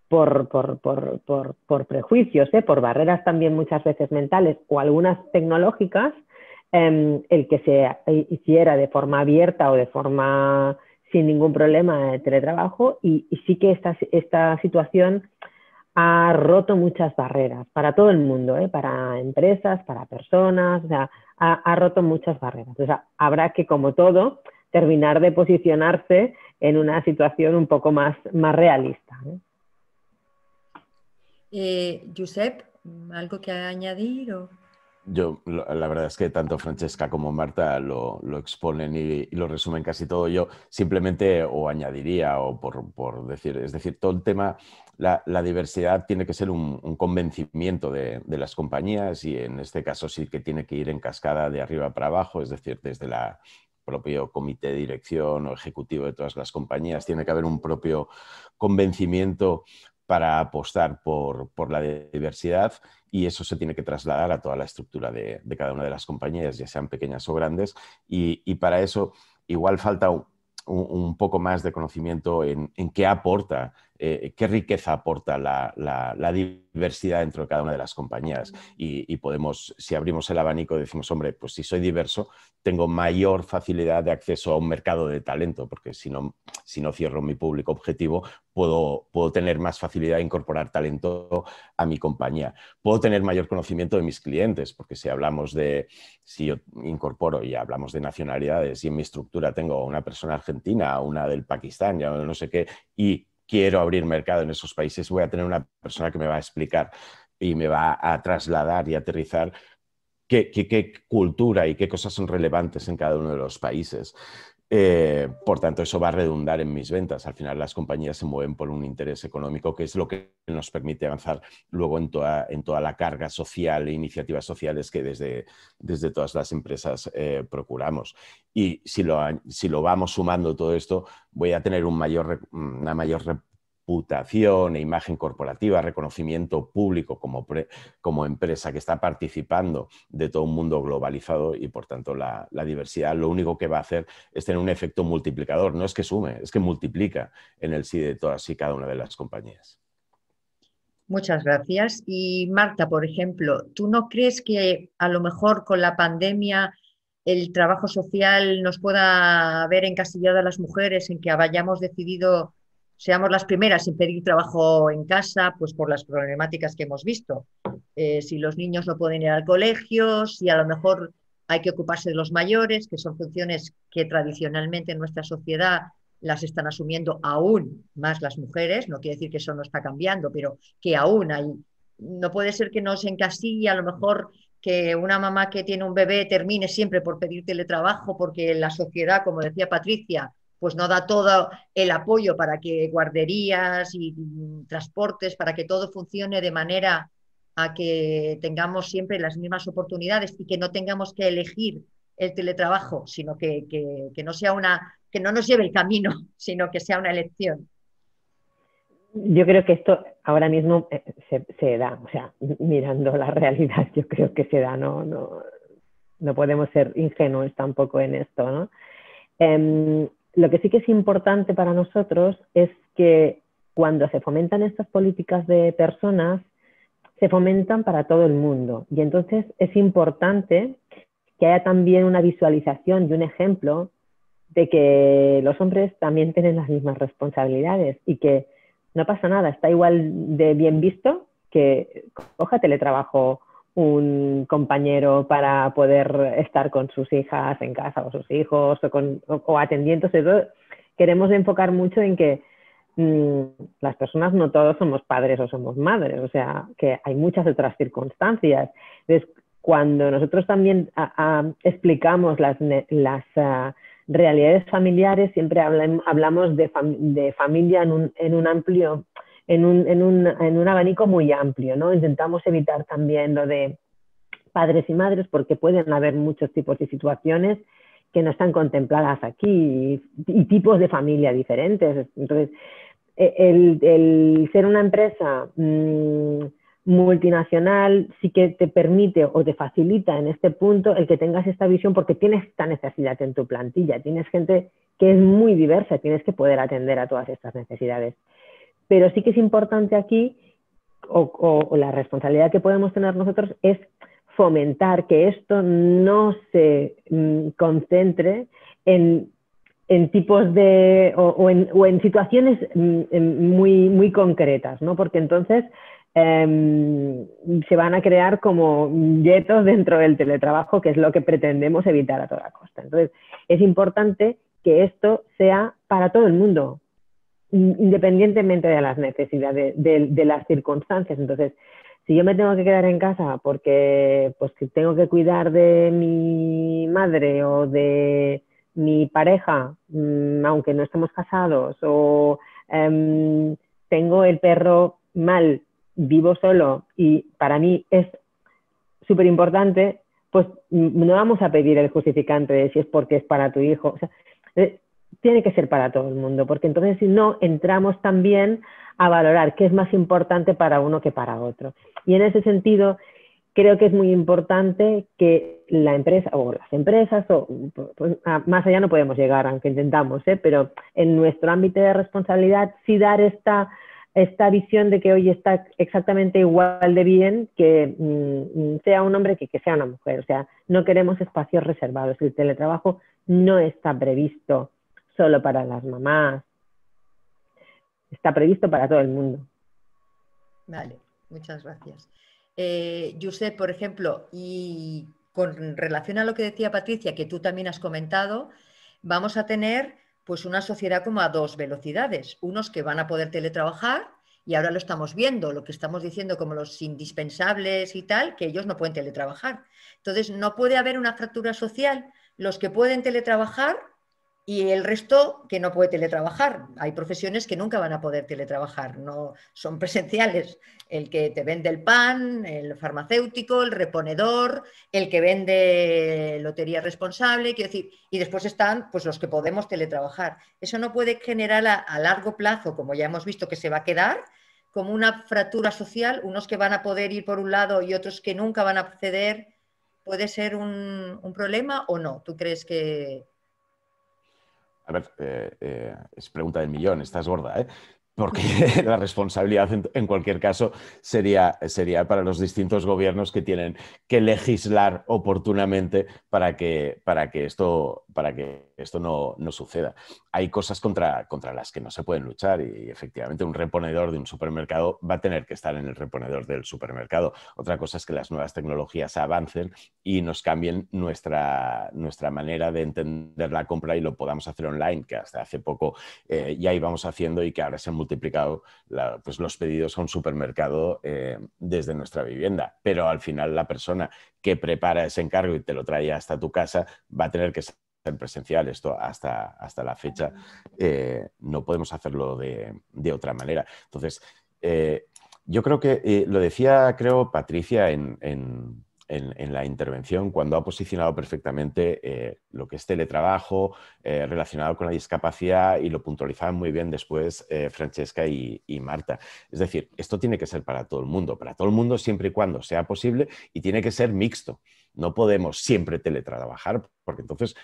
por prejuicios, por barreras también muchas veces mentales o algunas tecnológicas, el que se hiciera de forma abierta o de forma sin ningún problema de teletrabajo, y sí que esta situación ha roto muchas barreras para todo el mundo, para empresas, para personas, o sea, ha roto muchas barreras. O sea, habrá que, como todo, terminar de posicionarse en una situación un poco más realista. Josep, ¿algo que añadir? Yo, la verdad es que tanto Francesca como Marta lo exponen y lo resumen casi todo. Yo simplemente o añadiría, o por decir, es decir, todo el tema, la diversidad tiene que ser un convencimiento de las compañías, y en este caso sí que tiene que ir en cascada de arriba para abajo, es decir, desde el propio comité de dirección o ejecutivo de todas las compañías. Tiene que haber un propio convencimiento para apostar por la diversidad, y eso se tiene que trasladar a toda la estructura de cada una de las compañías, ya sean pequeñas o grandes, y para eso igual falta un poco más de conocimiento en qué aporta, qué riqueza aporta la diversidad dentro de cada una de las compañías, y podemos, si abrimos el abanico, decimos, hombre, pues si soy diverso, tengo mayor facilidad de acceso a un mercado de talento, porque si no cierro mi público objetivo, puedo tener más facilidad de incorporar talento a mi compañía. Puedo tener mayor conocimiento de mis clientes, porque si yo incorporo y hablamos de nacionalidades, y en mi estructura tengo una persona argentina, una del Pakistán, ya no sé qué, y quiero abrir mercado en esos países, voy a tener una persona que me va a explicar y me va a trasladar y aterrizar qué cultura y qué cosas son relevantes en cada uno de los países. Por tanto, eso va a redundar en mis ventas. Al final, las compañías se mueven por un interés económico, que es lo que nos permite avanzar luego en toda la carga social e iniciativas sociales que desde todas las empresas procuramos. Y si lo vamos sumando todo esto, voy a tener una mayor reputación e imagen corporativa, reconocimiento público como empresa que está participando de todo un mundo globalizado, y por tanto la diversidad lo único que va a hacer es tener un efecto multiplicador. No es que sume, es que multiplica en el sí de todas y cada una de las compañías. Muchas gracias. Y Marta, por ejemplo, ¿tú no crees que a lo mejor con la pandemia el trabajo social nos pueda haber encasillado a las mujeres en que hayamos decidido, seamos las primeras en pedir trabajo en casa, pues por las problemáticas que hemos visto? Si los niños no pueden ir al colegio, si a lo mejor hay que ocuparse de los mayores, que son funciones que tradicionalmente en nuestra sociedad las están asumiendo aún más las mujeres. No quiere decir que eso no está cambiando, pero que aún hay. No puede ser que nos encasille a lo mejor que una mamá que tiene un bebé termine siempre por pedir teletrabajo, porque la sociedad, como decía Patricia, pues no da todo el apoyo para que guarderías y transportes, para que todo funcione de manera a que tengamos siempre las mismas oportunidades y que no tengamos que elegir el teletrabajo, sino que no sea que no nos lleve el camino, sino que sea una elección. Yo creo que esto ahora mismo se da, o sea, mirando la realidad, yo creo que se da, no podemos ser ingenuos tampoco en esto, ¿no? Lo que sí que es importante para nosotros es que cuando se fomentan estas políticas de personas, se fomentan para todo el mundo. Y entonces es importante que haya también una visualización y un ejemplo de que los hombres también tienen las mismas responsabilidades y que no pasa nada, está igual de bien visto que coja teletrabajo un compañero para poder estar con sus hijas en casa o sus hijos o atendiéndose. Queremos enfocar mucho en que las personas no todos somos padres o somos madres, o sea, que hay muchas otras circunstancias. Entonces, cuando nosotros también explicamos las realidades familiares, siempre hablamos de familia en un amplio, en un abanico muy amplio, ¿no? Intentamos evitar también lo de padres y madres porque pueden haber muchos tipos de situaciones que no están contempladas aquí y tipos de familia diferentes. Entonces, el ser una empresa multinacional sí que te permite o te facilita en este punto el que tengas esta visión porque tienes esta necesidad en tu plantilla, tienes gente que es muy diversa, tienes que poder atender a todas estas necesidades. Pero sí que es importante aquí, o la responsabilidad que podemos tener nosotros es fomentar que esto no se concentre en tipos de, o en situaciones muy concretas, ¿no? Porque entonces se van a crear como guetos dentro del teletrabajo, que es lo que pretendemos evitar a toda costa. Entonces, es importante que esto sea para todo el mundo, independientemente de las necesidades, de las circunstancias. Entonces, si yo me tengo que quedar en casa porque pues, tengo que cuidar de mi madre o de mi pareja, aunque no estemos casados, o tengo el perro mal, vivo solo y para mí es súper importante, pues no vamos a pedir el justificante de si es porque es para tu hijo. O sea, tiene que ser para todo el mundo, porque entonces si no, entramos también a valorar qué es más importante para uno que para otro. Y en ese sentido, creo que es muy importante que la empresa o las empresas, pues, más allá no podemos llegar, aunque intentamos, pero en nuestro ámbito de responsabilidad sí dar esta visión de que hoy está exactamente igual de bien que sea un hombre que sea una mujer. O sea, no queremos espacios reservados. El teletrabajo no está previsto solo para las mamás, está previsto para todo el mundo. Vale, muchas gracias. Josep, por ejemplo, y con relación a lo que decía Patricia, que tú también has comentado, vamos a tener pues una sociedad como a dos velocidades. Unos que van a poder teletrabajar, y ahora lo estamos viendo, lo que estamos diciendo como los indispensables y tal, que ellos no pueden teletrabajar. Entonces, no puede haber una fractura social, los que pueden teletrabajar y el resto que no puede teletrabajar. Hay profesiones que nunca van a poder teletrabajar, no son presenciales. El que te vende el pan, el farmacéutico, el reponedor, el que vende lotería responsable, quiero decir, y después están pues, los que podemos teletrabajar. Eso no puede generar a largo plazo, como ya hemos visto que se va a quedar, como una fractura social, unos que van a poder ir por un lado y otros que nunca van a acceder. ¿Puede ser un problema o no? ¿Tú crees que...? A ver, es pregunta del millón, estás gorda, ¿eh? Porque la responsabilidad en cualquier caso sería para los distintos gobiernos que tienen que legislar oportunamente para que esto no suceda. Hay cosas contra las que no se pueden luchar y efectivamente un reponedor de un supermercado va a tener que estar en el reponedor del supermercado. Otra cosa es que las nuevas tecnologías avancen y nos cambien nuestra manera de entender la compra y lo podamos hacer online, que hasta hace poco ya íbamos haciendo y que ahora se han multiplicado pues los pedidos a un supermercado desde nuestra vivienda. Pero al final la persona que prepara ese encargo y te lo trae hasta tu casa va a tener que ser presencial. Esto hasta la fecha no podemos hacerlo de otra manera. Entonces, Yo creo que lo decía, creo, Patricia en la intervención cuando ha posicionado perfectamente lo que es teletrabajo relacionado con la discapacidad, y lo puntualizaban muy bien después Francesca y Marta. Es decir, esto tiene que ser para todo el mundo siempre y cuando sea posible, y tiene que ser mixto. No podemos siempre teletrabajar porque entonces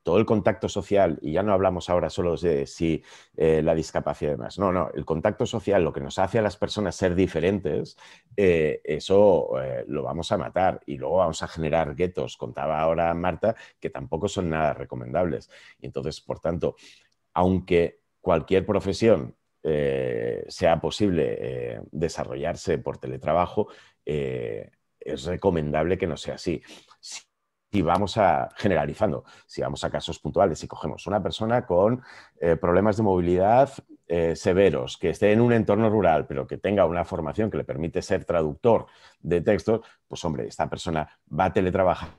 todo el contacto social, y ya no hablamos ahora solo de si la discapacidad y demás, no, el contacto social, lo que nos hace a las personas ser diferentes, eso lo vamos a matar, y luego vamos a generar guetos. Contaba ahora Marta que tampoco son nada recomendables. Y entonces, por tanto, aunque cualquier profesión sea posible desarrollarse por teletrabajo, es recomendable que no sea así. Si vamos generalizando, si vamos a casos puntuales, si cogemos una persona con problemas de movilidad severos, que esté en un entorno rural, pero que tenga una formación que le permite ser traductor de textos, pues hombre, esta persona va a teletrabajar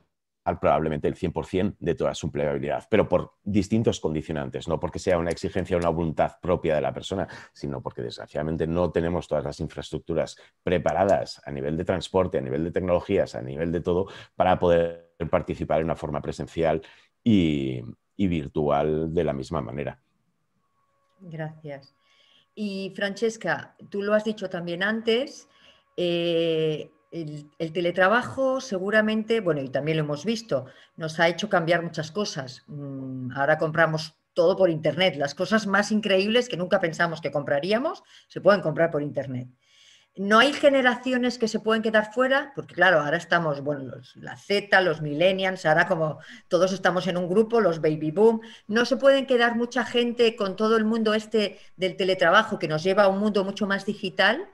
probablemente el 100% de toda su empleabilidad, pero por distintos condicionantes, no porque sea una exigencia o una voluntad propia de la persona, sino porque desgraciadamente no tenemos todas las infraestructuras preparadas a nivel de transporte, a nivel de tecnologías, a nivel de todo, para poder participar de una forma presencial y virtual de la misma manera. Gracias. Y Francesca, tú lo has dicho también antes, el teletrabajo seguramente, bueno, y también lo hemos visto, nos ha hecho cambiar muchas cosas. Ahora compramos todo por Internet. Las cosas más increíbles que nunca pensamos que compraríamos se pueden comprar por Internet. No hay generaciones que se pueden quedar fuera, porque claro, ahora estamos, bueno, la Z, los millennials, ahora como todos estamos en un grupo, los baby boom, no se pueden quedar mucha gente con todo el mundo este del teletrabajo que nos lleva a un mundo mucho más digital.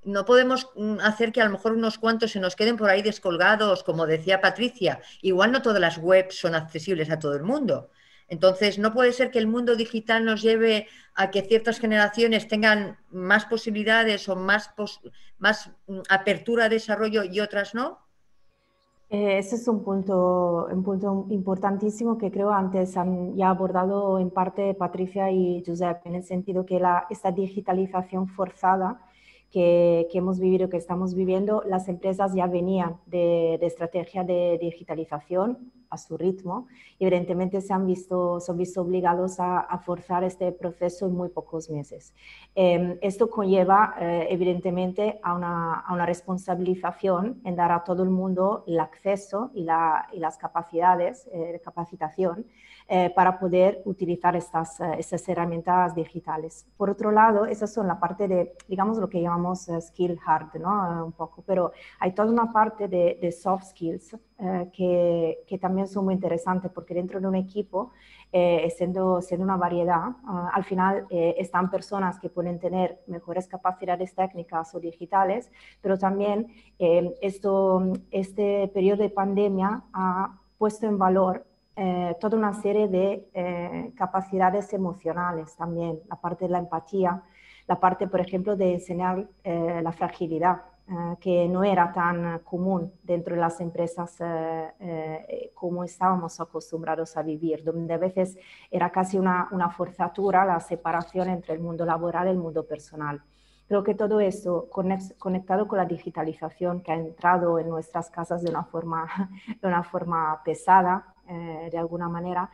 No podemos hacer que a lo mejor unos cuantos se nos queden por ahí descolgados, como decía Patricia. Igual no todas las webs son accesibles a todo el mundo. Entonces, no puede ser que el mundo digital nos lleve a que ciertas generaciones tengan más posibilidades o más apertura a desarrollo y otras no. Ese es un punto importantísimo que creo antes han ya abordado en parte Patricia y Giuseppe, en el sentido que esta digitalización forzada que hemos vivido, que estamos viviendo, las empresas ya venían de estrategia de digitalización a su ritmo, y evidentemente se han visto obligados a forzar este proceso en muy pocos meses. Esto conlleva evidentemente a una responsabilización en dar a todo el mundo el acceso y las capacidades de capacitación para poder utilizar estas herramientas digitales. Por otro lado, esas son la parte de, digamos, lo que llamamos skill hard, ¿no? Un poco, pero hay toda una parte de soft skills que también son muy interesantes, porque dentro de un equipo, siendo una variedad, al final están personas que pueden tener mejores capacidades técnicas o digitales, pero también este periodo de pandemia ha puesto en valor toda una serie de capacidades emocionales también, la parte de la empatía, la parte, por ejemplo, de enseñar la fragilidad, que no era tan común dentro de las empresas como estábamos acostumbrados a vivir, donde a veces era casi una forzatura la separación entre el mundo laboral y el mundo personal. Creo que todo esto, conectado con la digitalización que ha entrado en nuestras casas de una forma pesada, de alguna manera,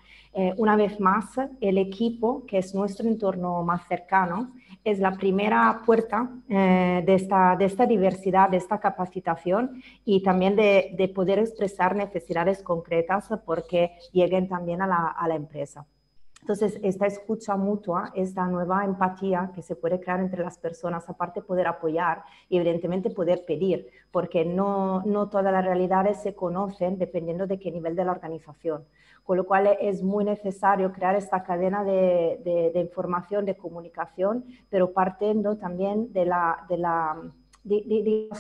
una vez más, el equipo, que es nuestro entorno más cercano, es la primera puerta de esta diversidad, de esta capacitación, y también de poder expresar necesidades concretas porque lleguen también a la empresa. Entonces, esta escucha mutua, esta nueva empatía que se puede crear entre las personas, aparte de poder apoyar y evidentemente poder pedir, porque no todas las realidades se conocen dependiendo de qué nivel de la organización. Con lo cual es muy necesario crear esta cadena de información, de comunicación, pero partiendo también de la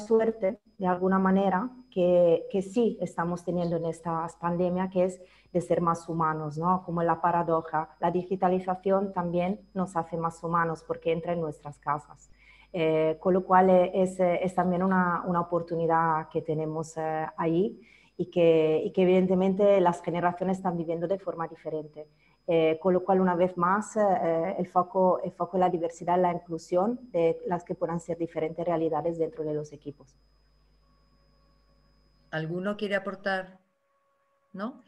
suerte, de alguna manera, que sí estamos teniendo en esta pandemia, que es de ser más humanos, ¿no? Como la paradoja. La digitalización también nos hace más humanos porque entra en nuestras casas. Con lo cual es también una oportunidad que tenemos ahí, y que evidentemente las generaciones están viviendo de forma diferente. Con lo cual, una vez más, el foco es la diversidad, la inclusión de las que puedan ser diferentes realidades dentro de los equipos. ¿Alguno quiere aportar? ¿No?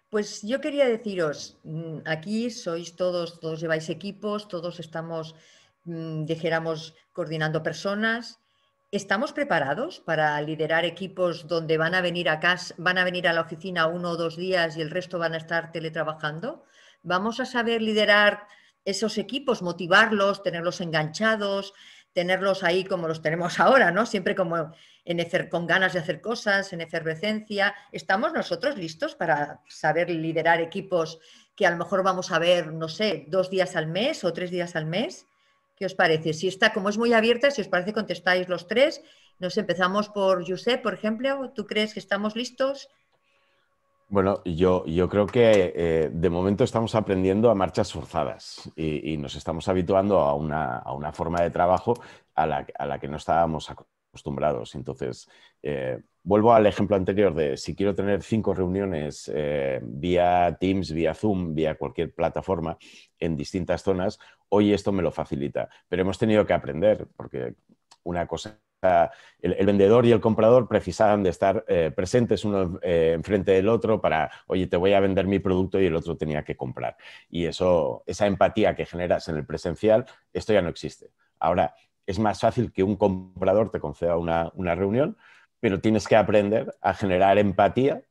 Pues yo quería deciros, aquí sois todos lleváis equipos, todos estamos, dijéramos, coordinando personas. ¿Estamos preparados para liderar equipos donde van a venir a casa, van a venir a la oficina 1 o 2 días y el resto van a estar teletrabajando? ¿Vamos a saber liderar esos equipos, motivarlos, tenerlos enganchados, tenerlos ahí como los tenemos ahora, ¿no? Siempre como con ganas de hacer cosas, en efervescencia? ¿Estamos nosotros listos para saber liderar equipos que a lo mejor vamos a ver, no sé, 2 días al mes o 3 días al mes? ¿Qué os parece? Si está, como es muy abierta, si os parece, contestáis los 3. Nos empezamos por Josep, por ejemplo. ¿Tú crees que estamos listos? Bueno, yo creo que de momento estamos aprendiendo a marchas forzadas y nos estamos habituando a una forma de trabajo a la que no estábamos acostumbrados. Entonces, vuelvo al ejemplo anterior de si quiero tener 5 reuniones vía Teams, vía Zoom, vía cualquier plataforma en distintas zonas, hoy esto me lo facilita. Pero hemos tenido que aprender porque una cosa... El vendedor y el comprador precisaban de estar presentes uno enfrente del otro para, oye, te voy a vender mi producto, y el otro tenía que comprar. Y esa empatía que generas en el presencial, esto ya no existe. Ahora, es más fácil que un comprador te conceda una reunión, pero tienes que aprender a generar empatía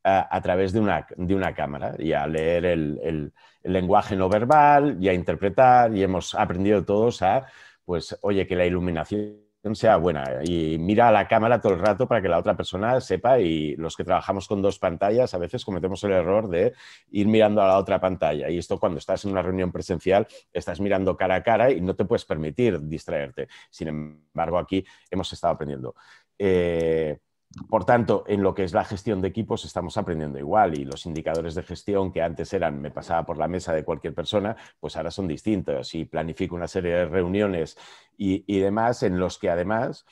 a través de una cámara y a leer el lenguaje no verbal y a interpretar, y hemos aprendido todos a, pues, oye, que la iluminación sea buena y mira a la cámara todo el rato para que la otra persona sepa, y los que trabajamos con 2 pantallas a veces cometemos el error de ir mirando a la otra pantalla, y esto cuando estás en una reunión presencial estás mirando cara a cara y no te puedes permitir distraerte. Sin embargo, aquí hemos estado aprendiendo. Por tanto, en lo que es la gestión de equipos estamos aprendiendo igual, y los indicadores de gestión que antes eran me pasaba por la mesa de cualquier persona, pues ahora son distintos, y planifico una serie de reuniones y demás en los que además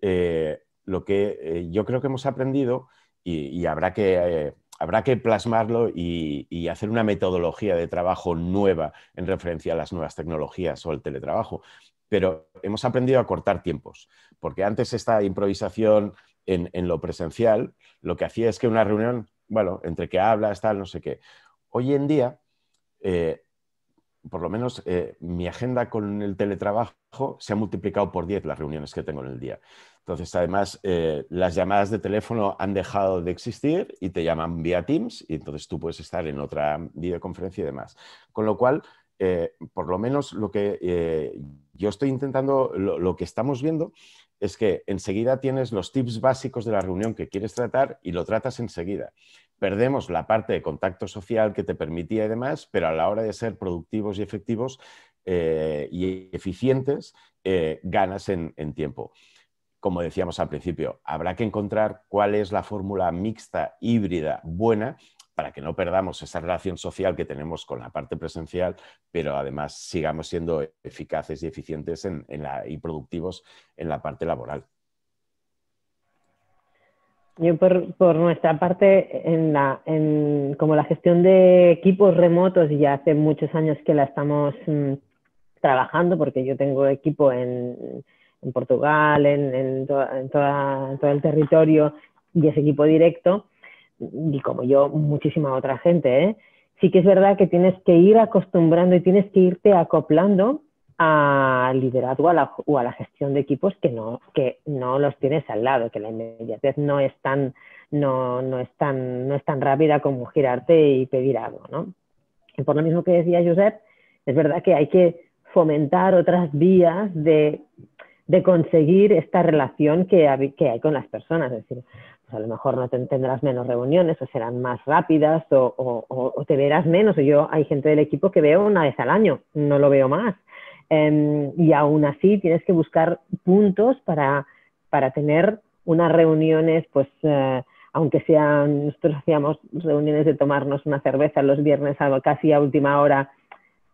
lo que yo creo que hemos aprendido y habrá que plasmarlo y hacer una metodología de trabajo nueva en referencia a las nuevas tecnologías o el teletrabajo, pero hemos aprendido a cortar tiempos, porque antes esta improvisación en lo presencial, lo que hacía es que una reunión, bueno, entre que hablas, tal, no sé qué. Hoy en día, por lo menos mi agenda con el teletrabajo se ha multiplicado por 10 las reuniones que tengo en el día. Entonces, además, las llamadas de teléfono han dejado de existir y te llaman vía Teams, y entonces tú puedes estar en otra videoconferencia y demás. Con lo cual, por lo menos lo que yo estoy intentando, lo que estamos viendo es que enseguida tienes los tips básicos de la reunión que quieres tratar y lo tratas enseguida. Perdemos la parte de contacto social que te permitía y demás, pero a la hora de ser productivos y efectivos y eficientes, ganas en tiempo. Como decíamos al principio, habrá que encontrar cuál es la fórmula mixta, híbrida, buena, para que no perdamos esa relación social que tenemos con la parte presencial, pero además sigamos siendo eficaces y eficientes y productivos en la parte laboral. Yo por nuestra parte, como la gestión de equipos remotos, ya hace muchos años que la estamos trabajando, porque yo tengo equipo en Portugal, en todo el territorio, y es equipo directo, y como yo, muchísima otra gente, ¿eh? Sí que es verdad que tienes que ir acostumbrando y tienes que irte acoplando al liderazgo o a la gestión de equipos que no los tienes al lado, que la inmediatez no es tan rápida como girarte y pedir algo, ¿no? Y por lo mismo que decía Josep, es verdad que hay que fomentar otras vías de conseguir esta relación que hay con las personas. Es decir, pues a lo mejor no tendrás menos reuniones o serán más rápidas o te verás menos. Hay gente del equipo que veo una vez al año, no lo veo más. Y aún así tienes que buscar puntos para tener unas reuniones, pues aunque sean, nosotros hacíamos reuniones de tomarnos una cerveza los viernes casi a última hora,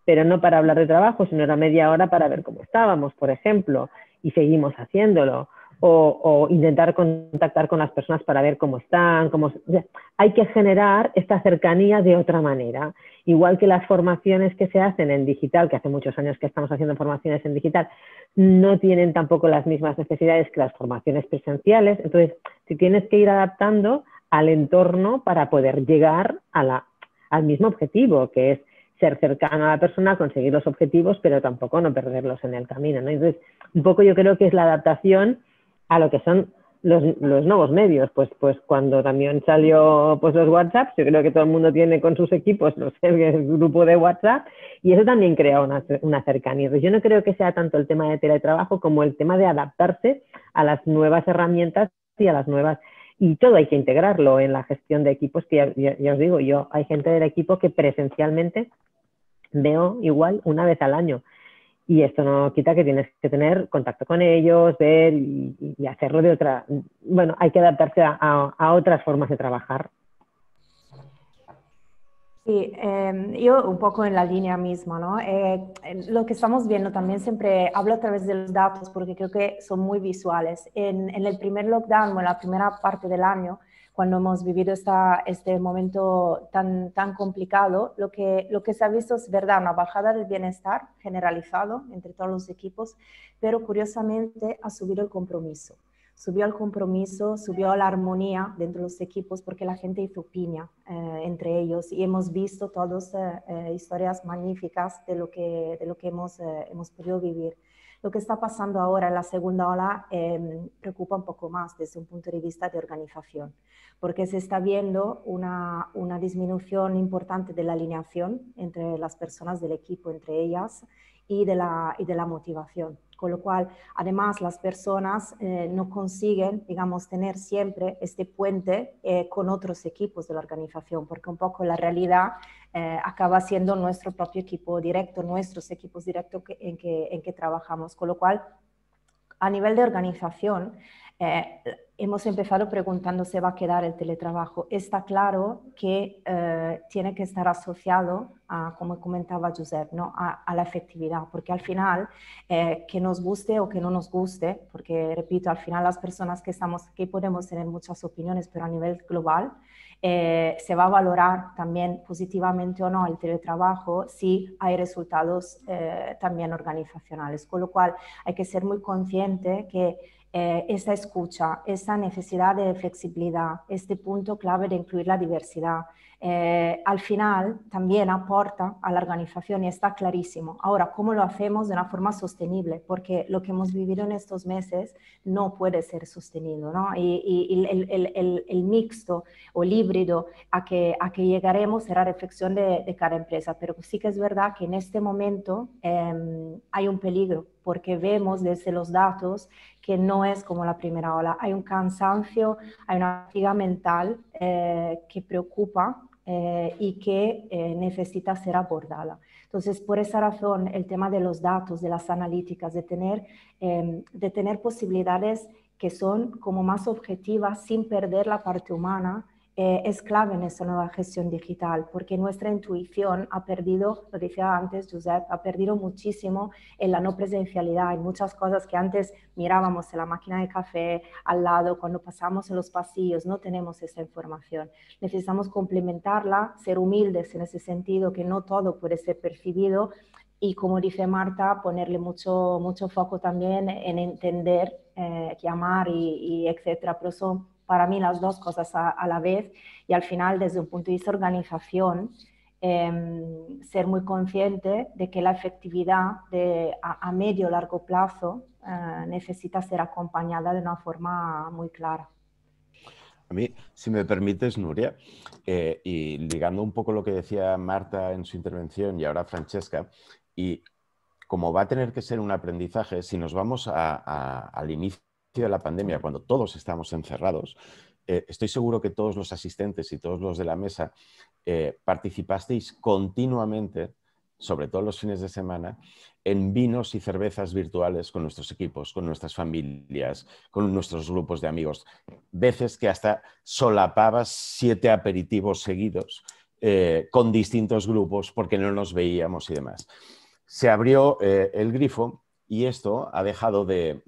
pero no para hablar de trabajo, sino era media hora para ver cómo estábamos, por ejemplo, y seguimos haciéndolo. o intentar contactar con las personas para ver cómo están. O sea, hay que generar esta cercanía de otra manera. Igual que las formaciones que se hacen en digital, que hace muchos años que estamos haciendo formaciones en digital, no tienen tampoco las mismas necesidades que las formaciones presenciales. Entonces, si tienes que ir adaptando al entorno para poder llegar al mismo objetivo, que es ser cercano a la persona, conseguir los objetivos, pero tampoco no perderlos en el camino, ¿no? Entonces, un poco yo creo que es la adaptación a lo que son los nuevos medios. Pues cuando también salió pues los WhatsApp, yo creo que todo el mundo tiene con sus equipos el grupo de WhatsApp, y eso también crea una cercanía. Entonces, yo no creo que sea tanto el tema de teletrabajo como el tema de adaptarse a las nuevas herramientas y a las nuevas... Y todo hay que integrarlo en la gestión de equipos, que ya os digo, hay gente del equipo que presencialmente veo igual una vez al año. Y esto no quita que tienes que tener contacto con ellos, ver y hacerlo de otra... Bueno, hay que adaptarse a otras formas de trabajar. Sí, yo un poco en la línea misma, ¿no? Lo que estamos viendo también, siempre hablo a través de los datos porque creo que son muy visuales. En el primer lockdown o en la primera parte del año, cuando hemos vivido este momento tan complicado, lo que se ha visto es verdad, una bajada del bienestar generalizado entre todos los equipos, pero curiosamente ha subido el compromiso. Subió el compromiso, subió la armonía dentro de los equipos porque la gente hizo piña entre ellos, y hemos visto todas historias magníficas de lo que hemos podido vivir. Lo que está pasando ahora en la segunda ola preocupa un poco más desde un punto de vista de organización, porque se está viendo una disminución importante de la alineación entre las personas del equipo, entre ellas, y de la motivación. Con lo cual, además, las personas no consiguen, digamos, tener siempre este puente con otros equipos de la organización, porque un poco la realidad acaba siendo nuestro propio equipo directo, nuestros equipos directos en que trabajamos. Con lo cual, a nivel de organización, hemos empezado preguntando si va a quedar el teletrabajo. Está claro que tiene que estar asociado a, como comentaba Josep, ¿no? a la efectividad, porque al final, que nos guste o que no nos guste, porque repito, al final las personas que estamos aquí podemos tener muchas opiniones, pero a nivel global se va a valorar también positivamente o no el teletrabajo si hay resultados también organizacionales. Con lo cual hay que ser muy consciente que esta escucha, esta necesidad de flexibilidad, este punto clave de incluir la diversidad, al final también aporta a la organización y está clarísimo. Ahora, ¿cómo lo hacemos de una forma sostenible? Porque lo que hemos vivido en estos meses no puede ser sostenido, ¿no? Y el mixto o el híbrido a que llegaremos será reflexión de cada empresa, pero sí que es verdad que en este momento hay un peligro, porque vemos desde los datos que no es como la primera ola. Hay un cansancio, hay una fatiga mental que preocupa y que necesita ser abordada. Entonces, por esa razón, el tema de los datos, de las analíticas, de tener posibilidades que son como más objetivas sin perder la parte humana, es clave en esta nueva gestión digital, porque nuestra intuición ha perdido, lo decía antes Josep, ha perdido muchísimo en la no presencialidad. Hay muchas cosas que antes mirábamos en la máquina de café al lado, cuando pasamos en los pasillos, no tenemos esa información. Necesitamos complementarla, ser humildes en ese sentido, que no todo puede ser percibido, y como dice Marta, ponerle mucho foco también en entender, llamar y etcétera. Pero son para mí las dos cosas a la vez, y al final desde un punto de vista de organización, ser muy consciente de que la efectividad a medio o largo plazo necesita ser acompañada de una forma muy clara. A mí, si me permites, Nuria, y ligando un poco lo que decía Marta en su intervención y ahora Francesca, y como va a tener que ser un aprendizaje, si nos vamos al inicio de la pandemia, cuando todos estamos encerrados, estoy seguro que todos los asistentes y todos los de la mesa participasteis continuamente, sobre todo los fines de semana, en vinos y cervezas virtuales con nuestros equipos, con nuestras familias, con nuestros grupos de amigos. Veces que hasta solapabas 7 aperitivos seguidos con distintos grupos porque no nos veíamos y demás. Se abrió el grifo y esto ha dejado de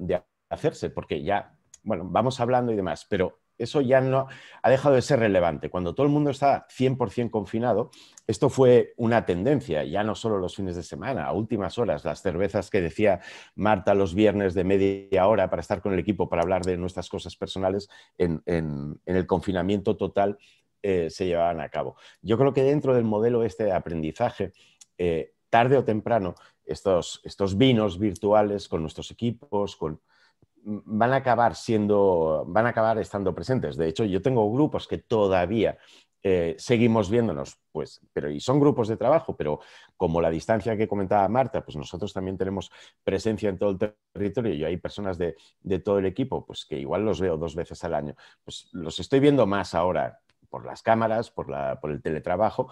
hacerse, porque ya bueno, vamos hablando y demás, pero eso ya no ha dejado de ser relevante. Cuando todo el mundo está 100% confinado, esto fue una tendencia, ya no solo los fines de semana, a últimas horas, las cervezas que decía Marta los viernes de media hora para estar con el equipo, para hablar de nuestras cosas personales, en el confinamiento total se llevaban a cabo. Yo creo que dentro del modelo este de aprendizaje, tarde o temprano, estos vinos virtuales con nuestros equipos, van a acabar estando presentes. De hecho, yo tengo grupos que todavía seguimos viéndonos, pues, y son grupos de trabajo, pero como la distancia que comentaba Marta, pues nosotros también tenemos presencia en todo el territorio y hay personas de todo el equipo, pues que igual los veo 2 veces al año. Pues los estoy viendo más ahora por las cámaras, por el teletrabajo,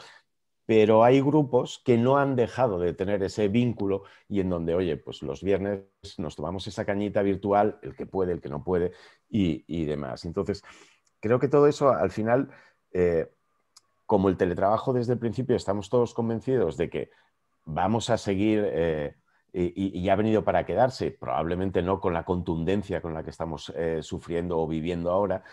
pero hay grupos que no han dejado de tener ese vínculo y en donde, oye, pues los viernes nos tomamos esa cañita virtual, el que puede, el que no puede y demás. Entonces, creo que todo eso al final, como el teletrabajo desde el principio estamos todos convencidos de que vamos a seguir y ha venido para quedarse, probablemente no con la contundencia con la que estamos sufriendo o viviendo ahora.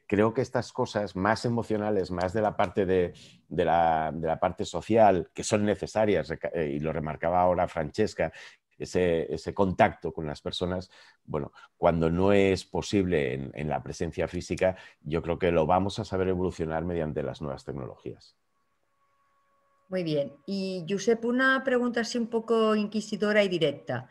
Creo que estas cosas más emocionales, más de la parte de la parte social, que son necesarias, y lo remarcaba ahora Francesca, ese contacto con las personas, bueno, cuando no es posible en la presencia física, yo creo que lo vamos a saber evolucionar mediante las nuevas tecnologías. Muy bien. Y Josep, una pregunta así un poco inquisidora y directa.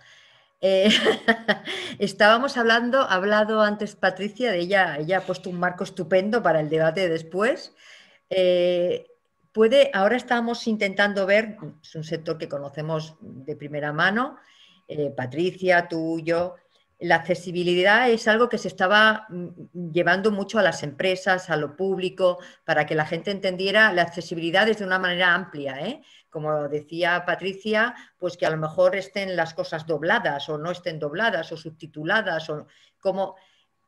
Estábamos hablado antes Patricia, de ella ha puesto un marco estupendo para el debate de después. Ahora estamos intentando ver, es un sector que conocemos de primera mano, Patricia, tú, yo, la accesibilidad es algo que se estaba llevando mucho a las empresas, a lo público, para que la gente entendiera la accesibilidad desde una manera amplia, ¿eh? Como decía Patricia, pues que a lo mejor estén las cosas dobladas o no estén dobladas o subtituladas.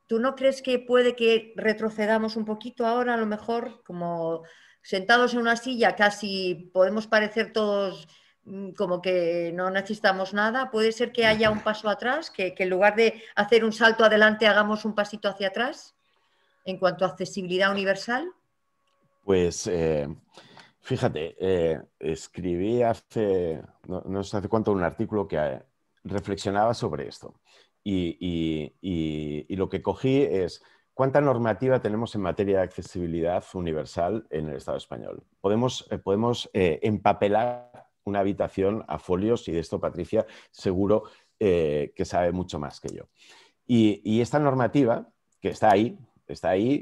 ¿Tú no crees que puede que retrocedamos un poquito ahora, a lo mejor, como sentados en una silla, casi podemos parecer todos como que no necesitamos nada? ¿Puede ser que haya un paso atrás, que en lugar de hacer un salto adelante hagamos un pasito hacia atrás en cuanto a accesibilidad universal? Pues fíjate, escribí no sé hace cuánto un artículo que reflexionaba sobre esto y lo que cogí es cuánta normativa tenemos en materia de accesibilidad universal en el Estado español. Podemos empapelar una habitación a folios y de esto Patricia seguro que sabe mucho más que yo. Y esta normativa que está ahí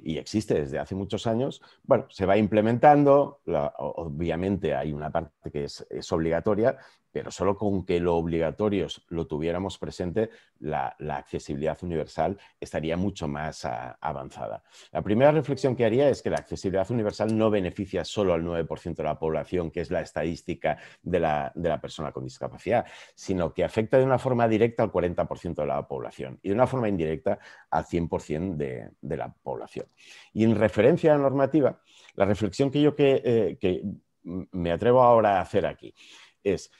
y existe desde hace muchos años, bueno, se va implementando, obviamente hay una parte que es obligatoria, pero solo con que lo obligatorio lo tuviéramos presente, la accesibilidad universal estaría mucho más avanzada. La primera reflexión que haría es que la accesibilidad universal no beneficia solo al 9% de la población, que es la estadística de la persona con discapacidad, sino que afecta de una forma directa al 40% de la población y de una forma indirecta al 100% de la población. Y en referencia a la normativa, la reflexión que me atrevo ahora a hacer aquí es...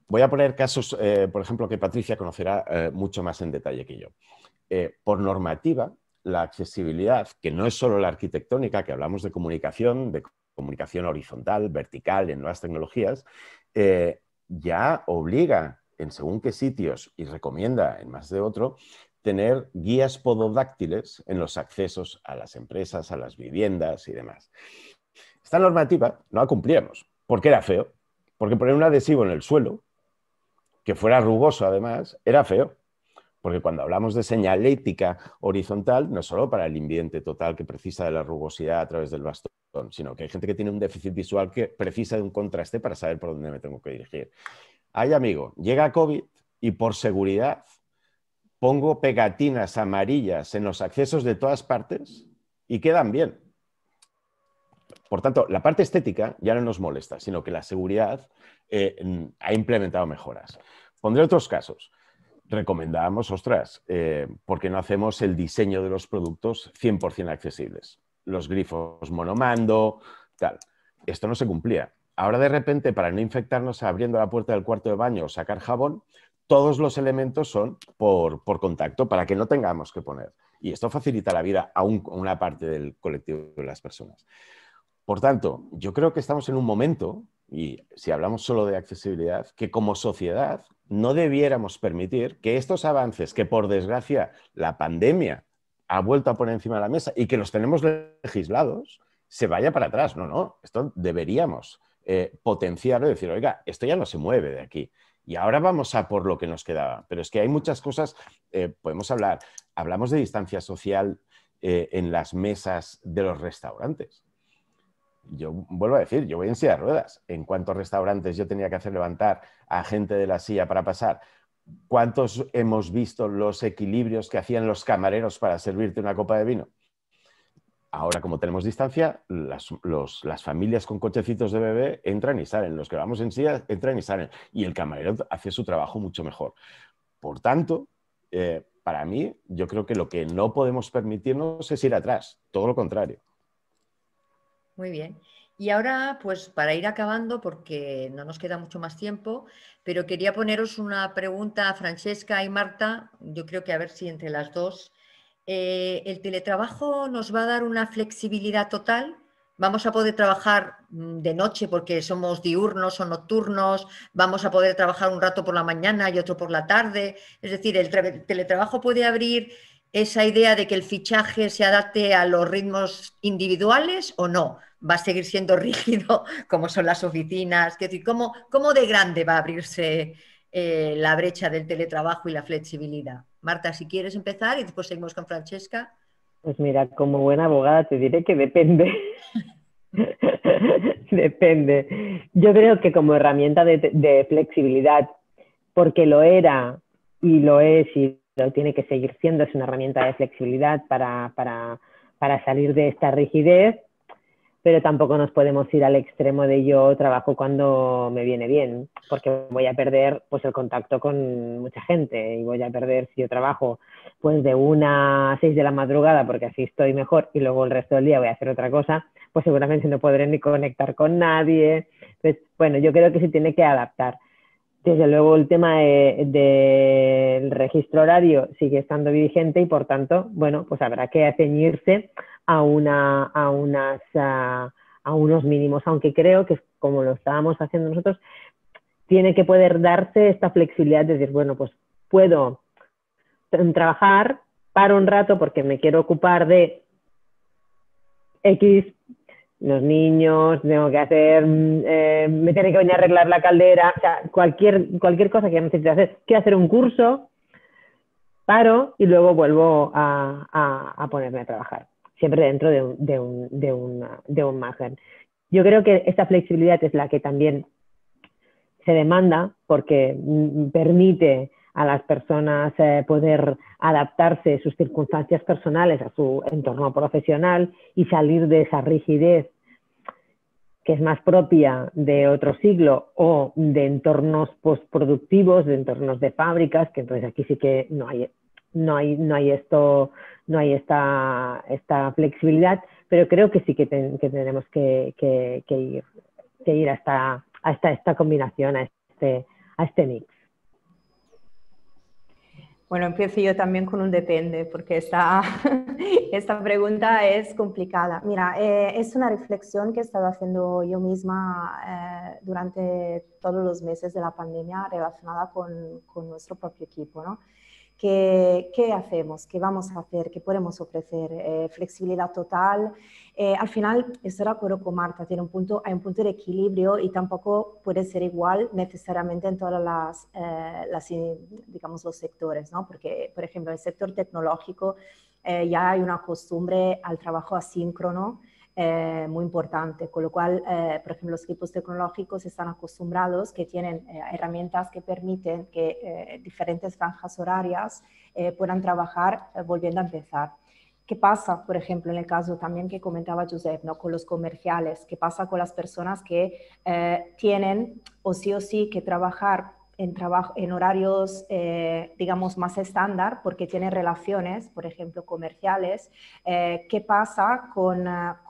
voy a poner casos, por ejemplo, que Patricia conocerá mucho más en detalle que yo. Por normativa, la accesibilidad, que no es solo la arquitectónica, que hablamos de comunicación horizontal, vertical, en nuevas tecnologías, ya obliga en según qué sitios y recomienda en más de otro tener guías pododáctiles en los accesos a las empresas, a las viviendas y demás. Esta normativa no la cumplíamos porque era feo. Porque poner un adhesivo en el suelo, que fuera rugoso además, era feo. Porque cuando hablamos de señalética horizontal, no solo para el invidente total que precisa de la rugosidad a través del bastón, sino que hay gente que tiene un déficit visual que precisa de un contraste para saber por dónde me tengo que dirigir. Ay, amigo, llega COVID y por seguridad pongo pegatinas amarillas en los accesos de todas partes y quedan bien. Por tanto, la parte estética ya no nos molesta, sino que la seguridad ha implementado mejoras. Pondré otros casos. Recomendamos, ostras, ¿por qué no hacemos el diseño de los productos 100% accesibles? Los grifos monomando, tal. Esto no se cumplía. Ahora de repente, para no infectarnos abriendo la puerta del cuarto de baño o sacar jabón, todos los elementos son por contacto para que no tengamos que poner. Y esto facilita la vida a una parte del colectivo de las personas. Por tanto, yo creo que estamos en un momento, y si hablamos solo de accesibilidad, que como sociedad no debiéramos permitir que estos avances que, por desgracia, la pandemia ha vuelto a poner encima de la mesa y que los tenemos legislados, se vaya para atrás. No, no, esto deberíamos potenciarlo y decir, oiga, esto ya no se mueve de aquí. Y ahora vamos a por lo que nos quedaba. Pero es que hay muchas cosas, hablamos de distancia social en las mesas de los restaurantes. Yo vuelvo a decir, yo voy en silla de ruedas. En cuántos restaurantes yo tenía que hacer levantar a gente de la silla para pasar. ¿Cuántos hemos visto los equilibrios que hacían los camareros para servirte una copa de vino? Ahora, como tenemos distancia, las familias con cochecitos de bebé entran y salen. Los que vamos en silla entran y salen. Y el camarero hace su trabajo mucho mejor. Por tanto, para mí, yo creo que lo que no podemos permitirnos es ir atrás. Todo lo contrario. Muy bien. Y ahora, pues para ir acabando, porque no nos queda mucho más tiempo, pero quería poneros una pregunta a Francesca y Marta. Yo creo que a ver si entre las dos. ¿El teletrabajo nos va a dar una flexibilidad total? ¿Vamos a poder trabajar de noche porque somos diurnos o nocturnos? ¿Vamos a poder trabajar un rato por la mañana y otro por la tarde? Es decir, ¿el teletrabajo puede abrir esa idea de que el fichaje se adapte a los ritmos individuales o no? ¿Va a seguir siendo rígido como son las oficinas? Es decir, ¿cómo de grande va a abrirse la brecha del teletrabajo y la flexibilidad? Marta, si quieres empezar y después seguimos con Francesca. Pues mira, como buena abogada te diré que depende. Depende. Yo creo que como herramienta de flexibilidad, porque lo era y lo es y lo tiene que seguir siendo, es una herramienta de flexibilidad para salir de esta rigidez, pero tampoco nos podemos ir al extremo de yo trabajo cuando me viene bien, porque voy a perder pues el contacto con mucha gente y voy a perder, si yo trabajo pues de 1 a 6 de la madrugada porque así estoy mejor y luego el resto del día voy a hacer otra cosa, pues seguramente no podré ni conectar con nadie. Pues bueno, yo creo que se tiene que adaptar. Desde luego el tema del registro horario sigue estando vigente y por tanto, bueno, pues habrá que ceñirse a unos mínimos, aunque creo que como lo estábamos haciendo nosotros, tiene que poder darse esta flexibilidad de decir, bueno, pues puedo trabajar, paro un rato porque me quiero ocupar de X, los niños, tengo que hacer, me tiene que venir a arreglar la caldera, o sea, cualquier cosa que necesite hacer, quiero hacer un curso, paro y luego vuelvo a ponerme a trabajar, siempre dentro de un margen. Yo creo que esta flexibilidad es la que también se demanda porque permite a las personas poder adaptarse a sus circunstancias personales, a su entorno profesional y salir de esa rigidez que es más propia de otro siglo o de entornos postproductivos, de entornos de fábricas, que entonces aquí sí que no hay esta flexibilidad, pero creo que sí que tenemos que ir hasta esta combinación, a este mix. Bueno, empiezo yo también con un depende, porque esta pregunta es complicada. Mira, es una reflexión que he estado haciendo yo misma durante todos los meses de la pandemia relacionada con nuestro propio equipo, ¿no? ¿Qué hacemos? ¿Qué vamos a hacer? ¿Qué podemos ofrecer? Flexibilidad total. Al final, estoy de acuerdo con Marta, hay un punto de equilibrio y tampoco puede ser igual necesariamente en todas digamos, los sectores, ¿no? Porque, por ejemplo, en el sector tecnológico ya hay una costumbre al trabajo asíncrono muy importante, con lo cual, por ejemplo, los equipos tecnológicos están acostumbrados, que tienen herramientas que permiten que diferentes franjas horarias puedan trabajar volviendo a empezar. ¿Qué pasa, por ejemplo, en el caso también que comentaba Josep, ¿no? Con los comerciales? ¿Qué pasa con las personas que tienen o sí que trabajar en horarios, digamos, más estándar porque tienen relaciones, por ejemplo, comerciales? ¿Qué pasa con la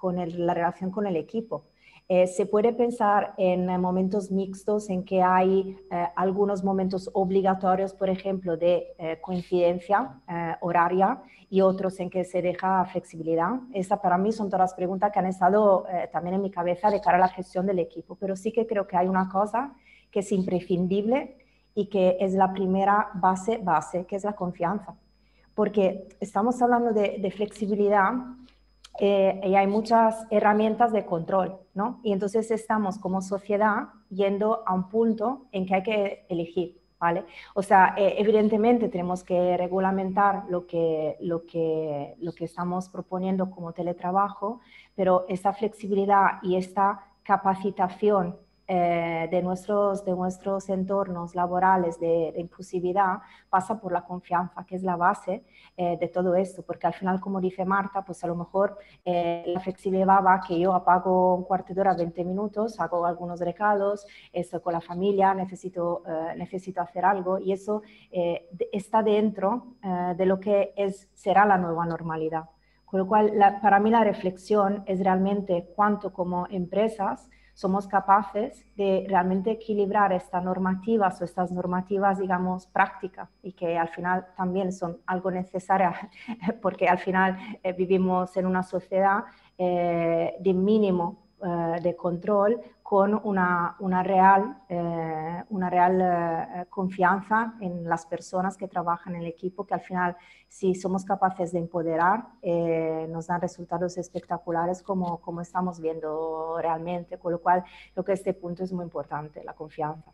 relación con el equipo? Se puede pensar en momentos mixtos en que hay algunos momentos obligatorios, por ejemplo, de coincidencia horaria y otros en que se deja flexibilidad. Estas para mí son todas las preguntas que han estado también en mi cabeza de cara a la gestión del equipo, pero sí que creo que hay una cosa que es imprescindible y que es la primera base, que es la confianza. Porque estamos hablando de flexibilidad y hay muchas herramientas de control, ¿no? Y entonces estamos como sociedad yendo a un punto en que hay que elegir, ¿vale? O sea, evidentemente tenemos que regulamentar lo que estamos proponiendo como teletrabajo, pero esta flexibilidad y esta capacitación de nuestros entornos laborales de inclusividad pasa por la confianza, que es la base de todo esto, porque al final, como dice Marta, pues a lo mejor la flexibilidad va que yo apago un cuarto de hora, 20 minutos, hago algunos recados, estoy con la familia, necesito hacer algo, y eso está dentro de lo que será la nueva normalidad. Con lo cual, para mí la reflexión es realmente cuánto como empresas somos capaces de realmente equilibrar estas normativas, digamos, prácticas, y que al final también son algo necesario porque al final vivimos en una sociedad de mínimo de control con una real confianza en las personas que trabajan en el equipo, que al final, si somos capaces de empoderar, nos dan resultados espectaculares como estamos viendo realmente, con lo cual creo que este punto es muy importante, la confianza.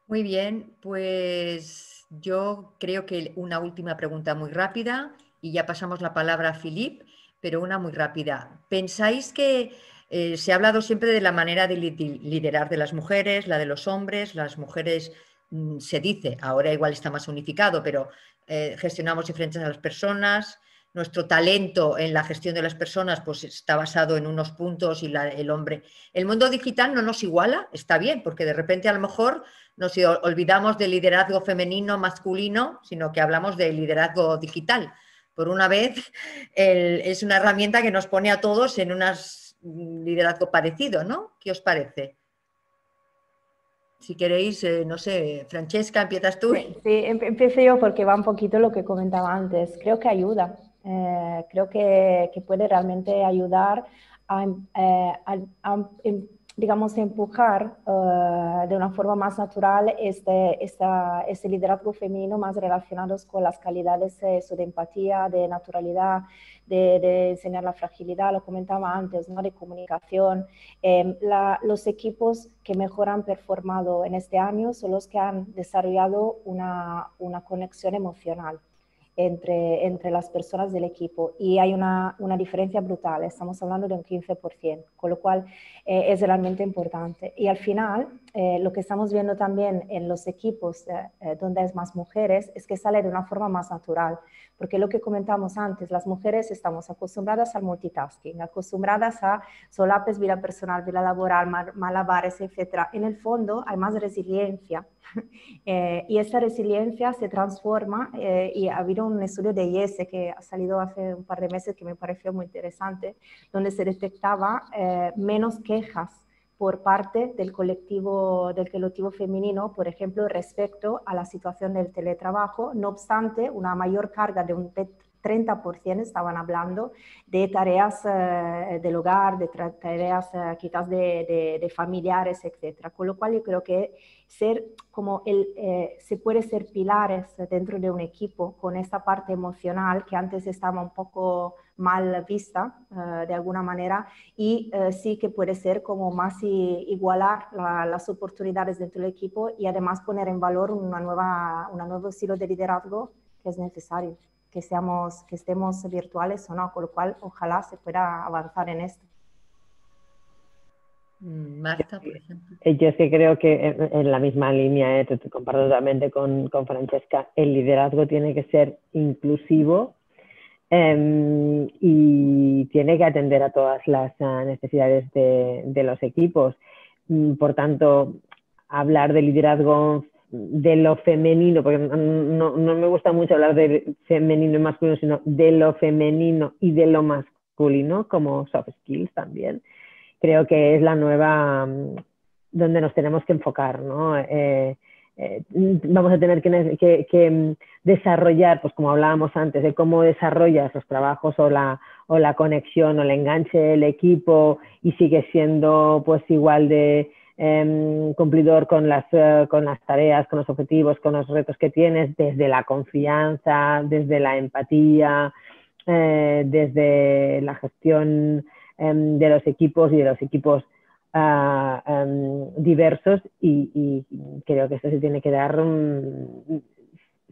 Muy bien, pues yo creo que una última pregunta muy rápida y ya pasamos la palabra a Philippe, pero una muy rápida. ¿Pensáis que se ha hablado siempre de la manera de liderar de las mujeres, la de los hombres? Las mujeres, se dice, ahora igual está más unificado, pero gestionamos diferentes a las personas. Nuestro talento en la gestión de las personas pues está basado en unos puntos y el hombre. El mundo digital no nos iguala, está bien, porque de repente a lo mejor nos olvidamos del liderazgo femenino, masculino, sino que hablamos de liderazgo digital. Por una vez, es una herramienta que nos pone a todos en un liderazgo parecido, ¿no? ¿Qué os parece? Si queréis, no sé, Francesca, ¿empiezas tú? Sí, empiezo yo porque va un poquito lo que comentaba antes. Creo que ayuda. Creo que puede realmente ayudar a digamos, empujar de una forma más natural este liderazgo femenino más relacionados con las calidades de empatía, de naturalidad, de enseñar la fragilidad, lo comentaba antes, ¿no? De comunicación. Los equipos que mejor han performado en este año son los que han desarrollado una conexión emocional entre las personas del equipo, y hay una diferencia brutal, estamos hablando de un 15%, con lo cual es realmente importante. Y al final, lo que estamos viendo también en los equipos donde hay más mujeres es que sale de una forma más natural, porque lo que comentamos antes, las mujeres estamos acostumbradas al multitasking, acostumbradas a solapes, vida personal, vida laboral, malabares, etc. En el fondo hay más resiliencia. Y esa resiliencia se transforma, y ha habido un estudio de IES que ha salido hace un par de meses que me pareció muy interesante, donde se detectaba menos quejas por parte del colectivo femenino, por ejemplo, respecto a la situación del teletrabajo. No obstante, una mayor carga de un 30% estaban hablando de tareas del hogar, de tareas quizás de familiares, etc. Con lo cual yo creo que se puede ser pilares dentro de un equipo con esta parte emocional que antes estaba un poco mal vista de alguna manera, y sí que puede ser como más igualar las oportunidades dentro del equipo, y además poner en valor un nuevo estilo de liderazgo que es necesario, que estemos virtuales o no, con lo cual ojalá se pueda avanzar en esto. Marta, por ejemplo. Yo sí creo que en la misma línea, te comparto totalmente con Francesca, el liderazgo tiene que ser inclusivo y tiene que atender a todas las necesidades de los equipos. Por tanto, hablar de liderazgo de lo femenino, porque no me gusta mucho hablar de femenino y masculino, sino de lo femenino y de lo masculino, masculino como soft skills también. Creo que es la nueva donde nos tenemos que enfocar, ¿no? Vamos a tener que desarrollar, pues como hablábamos antes, de cómo desarrollas los trabajos o la conexión o el enganche del equipo y sigues siendo pues igual de cumplidor con las tareas, con los objetivos, con los retos que tienes, desde la confianza, desde la empatía, desde la gestión de los equipos y de los equipos diversos, y creo que esto se tiene que dar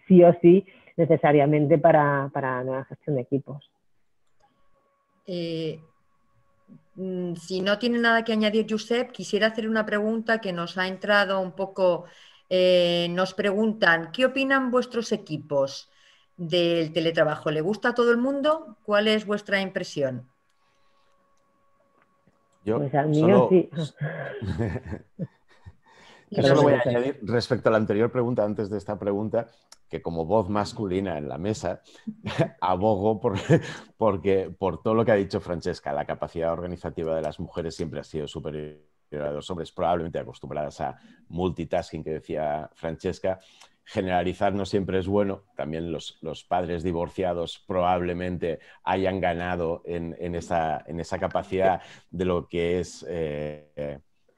sí o sí necesariamente para la gestión de equipos. Si no tiene nada que añadir Josep, quisiera hacer una pregunta que nos ha entrado un poco. Nos preguntan, ¿qué opinan vuestros equipos del teletrabajo? ¿Le gusta a todo el mundo? ¿Cuál es vuestra impresión? Yo pues al mío sí. Yo solo voy a añadir respecto a la anterior pregunta, antes de esta pregunta, que como voz masculina en la mesa, abogo por todo lo que ha dicho Francesca. La capacidad organizativa de las mujeres siempre ha sido superior a los hombres, probablemente acostumbradas a multitasking, que decía Francesca. Generalizar no siempre es bueno. También los padres divorciados probablemente hayan ganado en esa capacidad de lo que es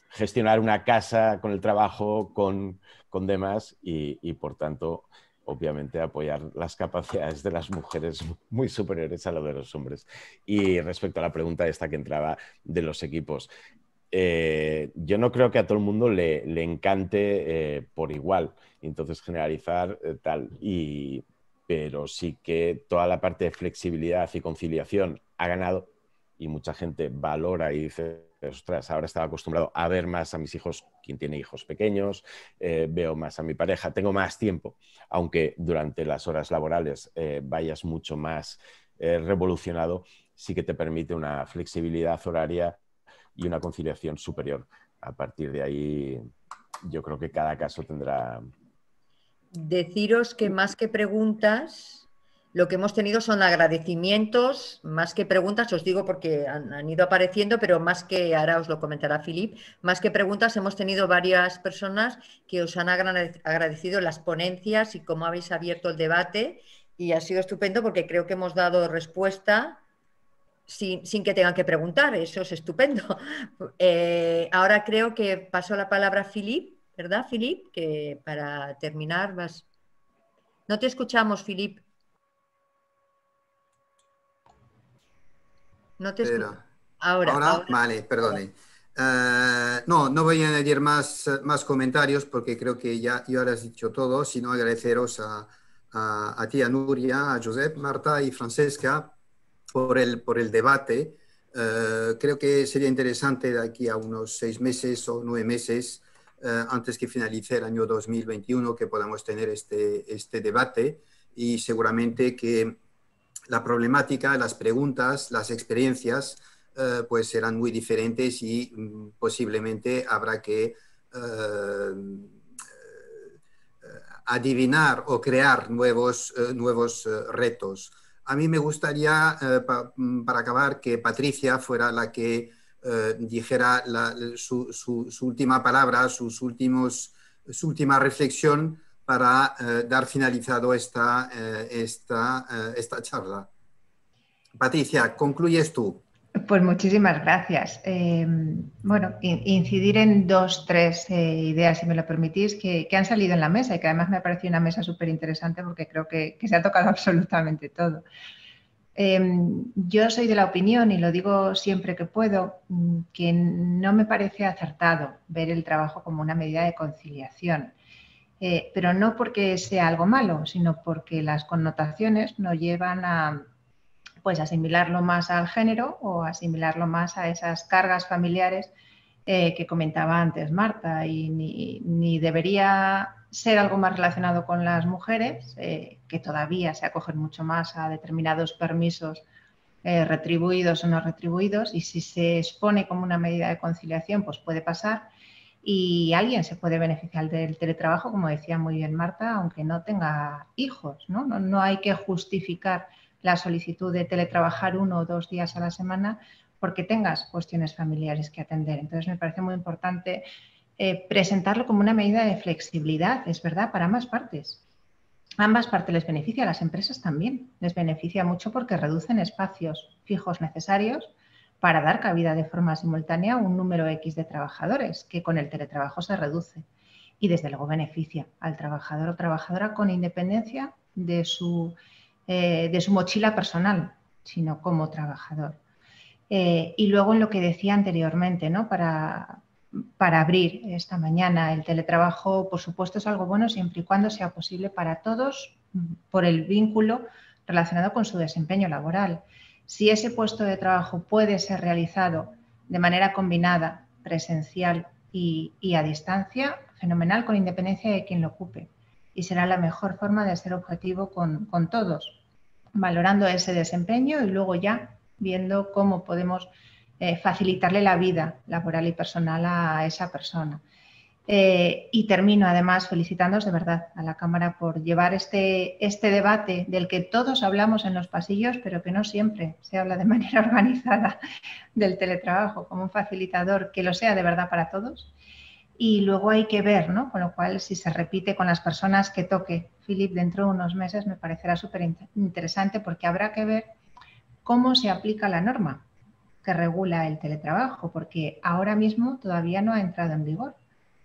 gestionar una casa con el trabajo, con demás y por tanto, obviamente, apoyar las capacidades de las mujeres muy superiores a lo de los hombres. Y respecto a la pregunta esta que entraba de los equipos, yo no creo que a todo el mundo le encante por igual, entonces generalizar tal, pero sí que toda la parte de flexibilidad y conciliación ha ganado y mucha gente valora y dice, ostras, ahora estaba acostumbrado a ver más a mis hijos, quien tiene hijos pequeños, veo más a mi pareja, tengo más tiempo, aunque durante las horas laborales vayas mucho más revolucionado, sí que te permite una flexibilidad horaria y una conciliación superior. A partir de ahí, yo creo que cada caso tendrá... Deciros que más que preguntas, lo que hemos tenido son agradecimientos, más que preguntas, os digo porque han ido apareciendo, pero más que, ahora os lo comentará Philippe, más que preguntas hemos tenido varias personas que os han agradecido las ponencias y cómo habéis abierto el debate, y ha sido estupendo porque creo que hemos dado respuesta sin que tengan que preguntar, eso es estupendo. Ahora creo que paso la palabra a Philippe, ¿verdad, Philippe? Que para terminar vas... No te escuchamos, Philippe. No te escuchamos. Ahora. Vale, perdone. No voy a añadir más comentarios porque creo que ya lo has dicho todo, sino agradeceros a ti, a Nuria, a Josep, Marta y Francesca por el debate. Creo que sería interesante de aquí a unos 6 meses o 9 meses, antes que finalice el año 2021, que podamos tener este debate, y seguramente que la problemática, las preguntas, las experiencias pues serán muy diferentes y posiblemente habrá que adivinar o crear nuevos retos. A mí me gustaría, para acabar, que Patricia fuera la que dijera su última palabra, su última reflexión para dar finalizado esta charla. Patricia, concluyes tú. Pues muchísimas gracias. Bueno, incidir en 2, 3 ideas, si me lo permitís, que han salido en la mesa y que además me ha parecido una mesa súper interesante porque creo que se ha tocado absolutamente todo. Yo soy de la opinión, y lo digo siempre que puedo, que no me parece acertado ver el trabajo como una medida de conciliación. Pero no porque sea algo malo, sino porque las connotaciones nos llevan a asimilarlo más al género o asimilarlo más a esas cargas familiares que comentaba antes Marta, y ni debería ser algo más relacionado con las mujeres, que todavía se acogen mucho más a determinados permisos retribuidos o no retribuidos, y si se expone como una medida de conciliación, pues puede pasar. Y alguien se puede beneficiar del teletrabajo, como decía muy bien Marta, aunque no tenga hijos, ¿no? No hay que justificar la solicitud de teletrabajar 1 o 2 días a la semana porque tengas cuestiones familiares que atender. Entonces, me parece muy importante presentarlo como una medida de flexibilidad, es verdad, para ambas partes. A ambas partes les beneficia, a las empresas también les beneficia mucho porque reducen espacios fijos necesarios para dar cabida de forma simultánea a un número X de trabajadores, que con el teletrabajo se reduce. Y desde luego beneficia al trabajador o trabajadora con independencia de su mochila personal, sino como trabajador. Y luego en lo que decía anteriormente, ¿no? Para abrir esta mañana, el teletrabajo, por supuesto, es algo bueno siempre y cuando sea posible para todos por el vínculo relacionado con su desempeño laboral. Si ese puesto de trabajo puede ser realizado de manera combinada, presencial y a distancia, fenomenal, con independencia de quien lo ocupe. Y será la mejor forma de ser objetivo con todos, valorando ese desempeño y luego ya viendo cómo podemos facilitarle la vida laboral y personal a esa persona. Y termino además felicitándoos de verdad a la Cámara por llevar este debate del que todos hablamos en los pasillos, pero que no siempre se habla de manera organizada del teletrabajo como un facilitador que lo sea de verdad para todos. Y luego hay que ver, ¿no? Con lo cual, si se repite con las personas que toque Philip dentro de unos meses, me parecerá súper interesante porque habrá que ver cómo se aplica la norma que regula el teletrabajo, porque ahora mismo todavía no ha entrado en vigor,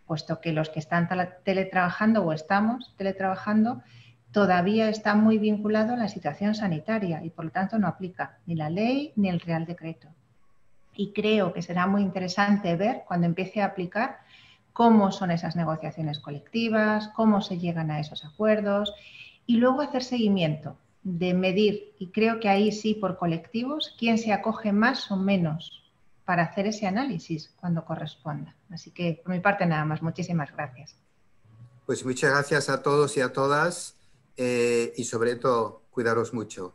puesto que los que están teletrabajando o estamos teletrabajando todavía está muy vinculado a la situación sanitaria y por lo tanto no aplica ni la ley ni el Real Decreto. Y creo que será muy interesante ver cuando empiece a aplicar cómo son esas negociaciones colectivas, cómo se llegan a esos acuerdos y luego hacer seguimiento de medir, y creo que ahí sí por colectivos, quién se acoge más o menos para hacer ese análisis cuando corresponda. Así que por mi parte nada más, muchísimas gracias. Pues muchas gracias a todos y a todas y sobre todo cuidaros mucho.